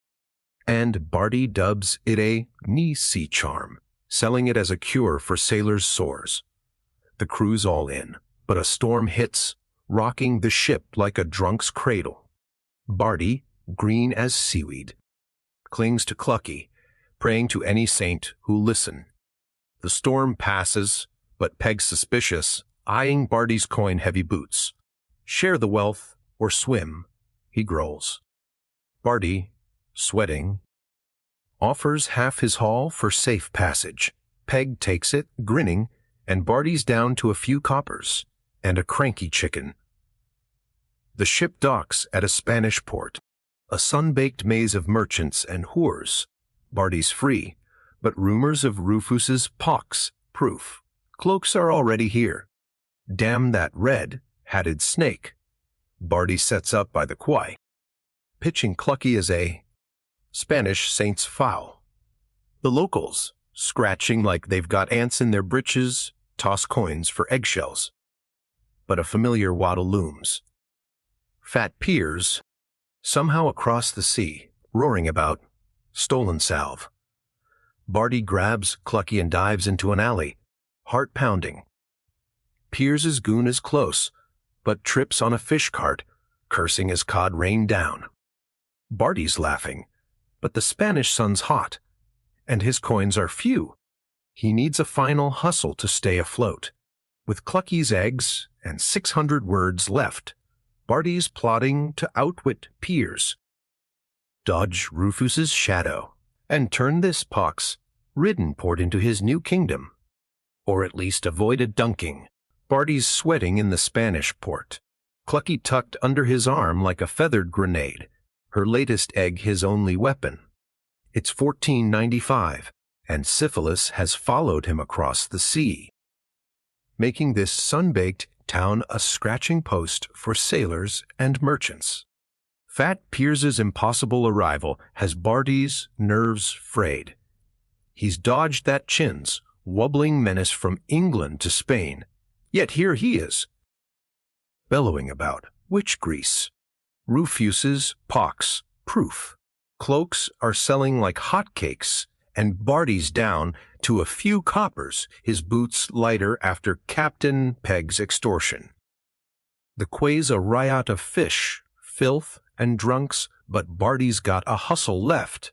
A: and Barty dubs it a knee-sea charm, selling it as a cure for sailors' sores. The crew's all in, but a storm hits, rocking the ship like a drunk's cradle. Barty, green as seaweed, clings to Clucky, praying to any saint who'll listen. The storm passes, but Peg's suspicious, eyeing Barty's coin-heavy boots. Share the wealth or swim, he growls. Barty, sweating, offers half his haul for safe passage. Peg takes it, grinning, and Barty's down to a few coppers and a cranky chicken. The ship docks at a Spanish port, a sun-baked maze of merchants and whores. Barty's free, but rumors of Rufus's pox proof. Cloaks are already here. Damn that red-hatted snake. Barty sets up by the quay, pitching Clucky as a Spanish saint's fowl. The locals, scratching like they've got ants in their breeches, toss coins for eggshells. But a familiar waddle looms. Fat Piers, somehow across the sea, roaring about stolen salve. Barty grabs Clucky and dives into an alley, heart pounding. Piers's goon is close, but trips on a fish cart, cursing as cod rain down. Barty's laughing, but the Spanish sun's hot, and his coins are few. He needs a final hustle to stay afloat. With Clucky's eggs and 600 words left, Barty's plotting to outwit Piers, dodge Rufus's shadow, and turn this pox-ridden port into his new kingdom, or at least avoid a dunking. Barty's sweating in the Spanish port, Clucky tucked under his arm like a feathered grenade, her latest egg his only weapon. It's 1495, and syphilis has followed him across the sea, making this sun-baked town a scratching post for sailors and merchants. Fat Piers's impossible arrival has Barty's nerves frayed. He's dodged that chin's wobbling menace from England to Spain, yet here he is, bellowing about witch grease. Rufus's pox proof. Cloaks are selling like hotcakes, and Barty's down to a few coppers, his boots lighter after Captain Peg's extortion. The quay's a riot of fish, filth, and drunks, but Barty's got a hustle left.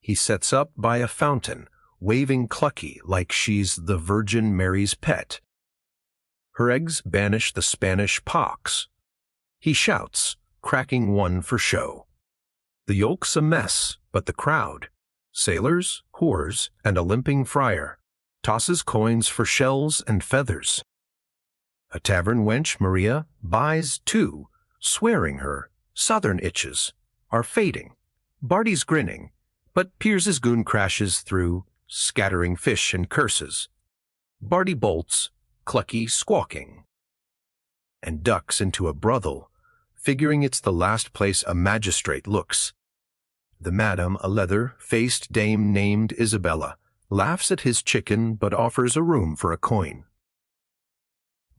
A: He sets up by a fountain, waving Clucky like she's the Virgin Mary's pet. Her eggs banish the Spanish pox. He shouts, cracking one for show. The yolk's a mess, but the crowd, sailors, whores, and a limping friar, tosses coins for shells and feathers. A tavern wench, Maria, buys two, swearing her southern itches are fading. Barty's grinning, but Piers's goon crashes through, scattering fish and curses. Barty bolts, Clucky squawking, and ducks into a brothel, figuring it's the last place a magistrate looks. The madam, a leather-faced dame named Isabella, laughs at his chicken but offers a room for a coin.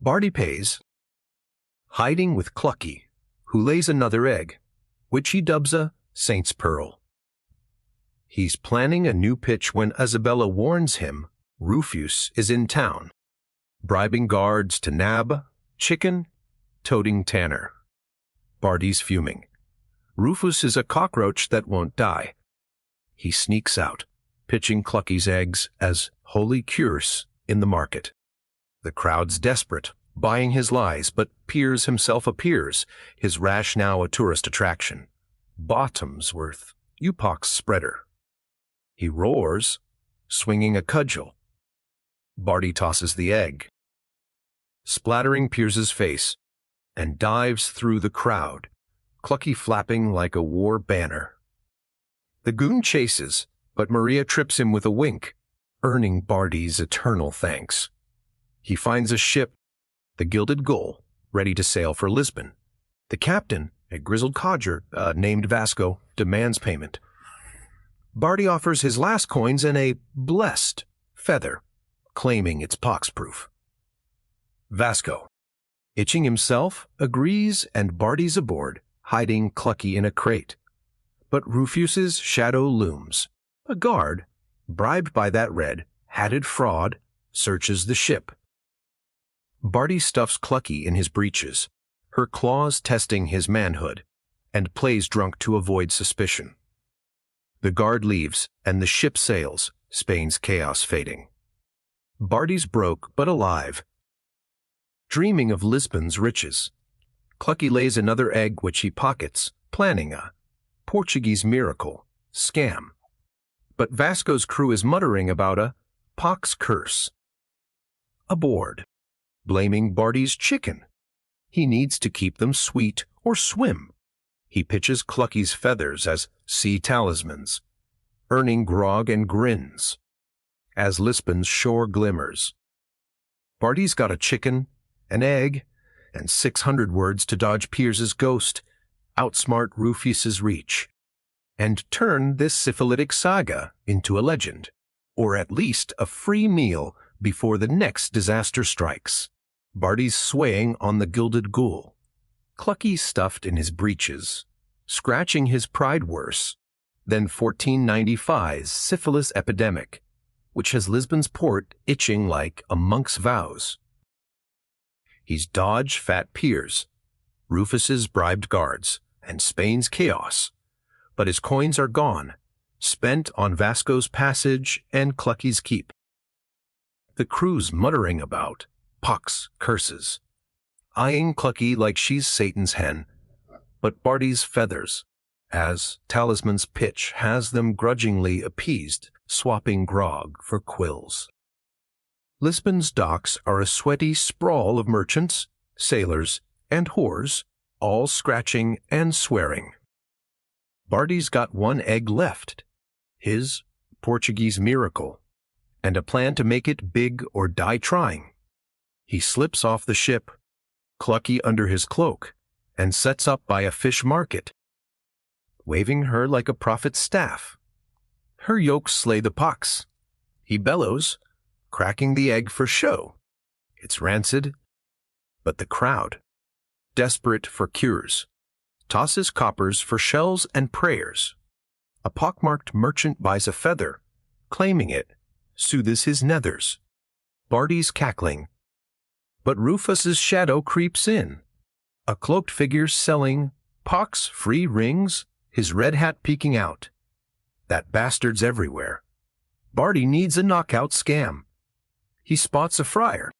A: Barty pays, hiding with Clucky, who lays another egg, which he dubs a saint's pearl. He's planning a new pitch when Isabella warns him Rufus is in town, bribing guards to nab chicken-toting Tanner. Barty's fuming. Rufus is a cockroach that won't die. He sneaks out, pitching Clucky's eggs as holy cures in the market. The crowd's desperate, buying his lies, but Piers himself appears, his rash now a tourist attraction. Bottomsworth, Upox spreader. He roars, swinging a cudgel. Barty tosses the egg, splattering Piers's face, and dives through the crowd, Clucky flapping like a war banner. The goon chases, but Maria trips him with a wink, earning Barty's eternal thanks. He finds a ship, the Gilded Gull, ready to sail for Lisbon. The captain, a grizzled codger named Vasco, demands payment. Barty offers his last coins and a blessed feather, claiming it's pox-proof. Vasco, itching himself, agrees, and Barty's aboard, hiding Clucky in a crate. But Rufus's shadow looms. A guard, bribed by that red-hatted fraud, searches the ship. Barty stuffs Clucky in his breeches, her claws testing his manhood, and plays drunk to avoid suspicion. The guard leaves, and the ship sails, Spain's chaos fading. Barty's broke but alive, dreaming of Lisbon's riches. Clucky lays another egg which he pockets, planning a Portuguese miracle scam. But Vasco's crew is muttering about a pox curse. Aboard, blaming Barty's chicken. He needs to keep them sweet or swim. He pitches Clucky's feathers as sea talismans, earning grog and grins as Lisbon's shore glimmers. Barty's got a chicken, an egg, and 600 words to dodge Piers's ghost, outsmart Rufus's reach, and turn this syphilitic saga into a legend, or at least a free meal before the next disaster strikes. Barty's swaying on the gilded ghoul, Clucky stuffed in his breeches, scratching his pride worse than 1495's syphilis epidemic, which has Lisbon's port itching like a monk's vows. He's dodged fat Piers, Rufus's bribed guards, and Spain's chaos, but his coins are gone, spent on Vasco's passage and Clucky's keep. The crew's muttering about pox curses, eyeing Clucky like she's Satan's hen, but Barty's feathers, as talisman's pitch, has them grudgingly appeased, swapping grog for quills. Lisbon's docks are a sweaty sprawl of merchants, sailors, and whores, all scratching and swearing. Barty's got one egg left, his Portuguese miracle, and a plan to make it big or die trying. He slips off the ship, Clucky under his cloak, and sets up by a fish market, waving her like a prophet's staff. Her yolks slay the pox. He bellows, cracking the egg for show. It's rancid, but the crowd, desperate for cures, tosses coppers for shells and prayers. A pockmarked merchant buys a feather, claiming it soothes his nethers. Barty's cackling, but Rufus's shadow creeps in, a cloaked figure selling pox-free rings, his red hat peeking out. That bastard's everywhere. Barty needs a knockout scam. He spots a friar,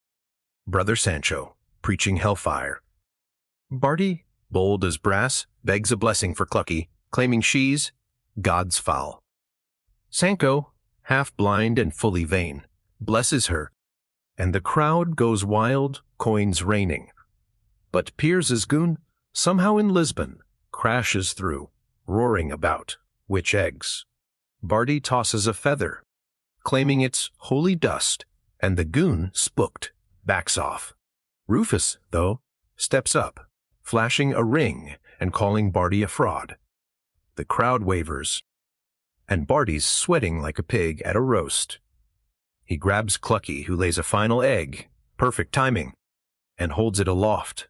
A: Brother Sancho, preaching hellfire. Barty, bold as brass, begs a blessing for Clucky, claiming she's God's fowl. Sancho, half blind and fully vain, blesses her, and the crowd goes wild, coins raining. But Piers's goon, somehow in Lisbon, crashes through, roaring about witch eggs. Barty tosses a feather, claiming it's holy dust, and the goon, spooked, backs off. Rufus, though, steps up, flashing a ring and calling Barty a fraud. The crowd wavers, and Barty's sweating like a pig at a roast. He grabs Clucky, who lays a final egg, perfect timing, and holds it aloft,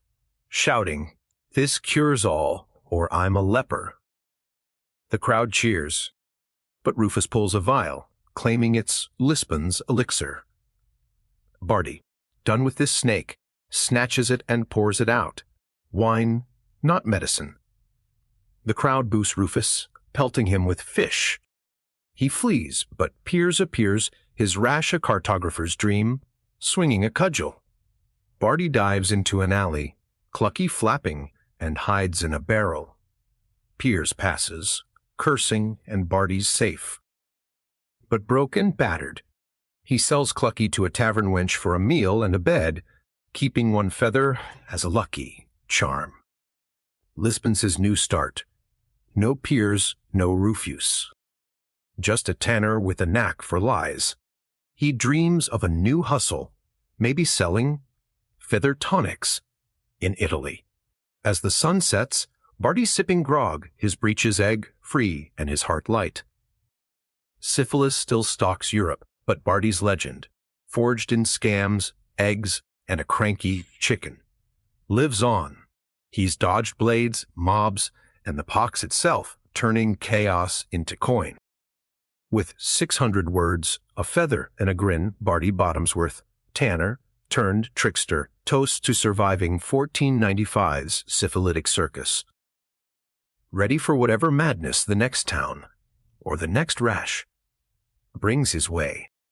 A: shouting, "This cures all, or I'm a leper." The crowd cheers, but Rufus pulls a vial, claiming it's Lisbon's elixir. Barty, done with this snake, snatches it and pours it out. Wine, not medicine. The crowd boos Rufus, pelting him with fish. He flees, but Piers appears, his rash a cartographer's dream, swinging a cudgel. Barty dives into an alley, Clucky flapping, and hides in a barrel. Piers passes, cursing, and Barty's safe. But broken, battered, he sells Clucky to a tavern wench for a meal and a bed, keeping one feather as a lucky charm. Lisbon's his new start. No Piers, no Rufus. Just a tanner with a knack for lies. He dreams of a new hustle, maybe selling feather tonics in Italy. As the sun sets, Barty's sipping grog, his breeches egg free and his heart light. Syphilis still stalks Europe, but Barty's legend, forged in scams, eggs, and a cranky chicken, lives on. He's dodged blades, mobs, and the pox itself, turning chaos into coin. With 600 words, a feather, and a grin, Barty Bottomsworth, tanner, turned trickster, toasts to surviving 1495's syphilitic circus. Ready for whatever madness the next town, or the next rash, brings his way.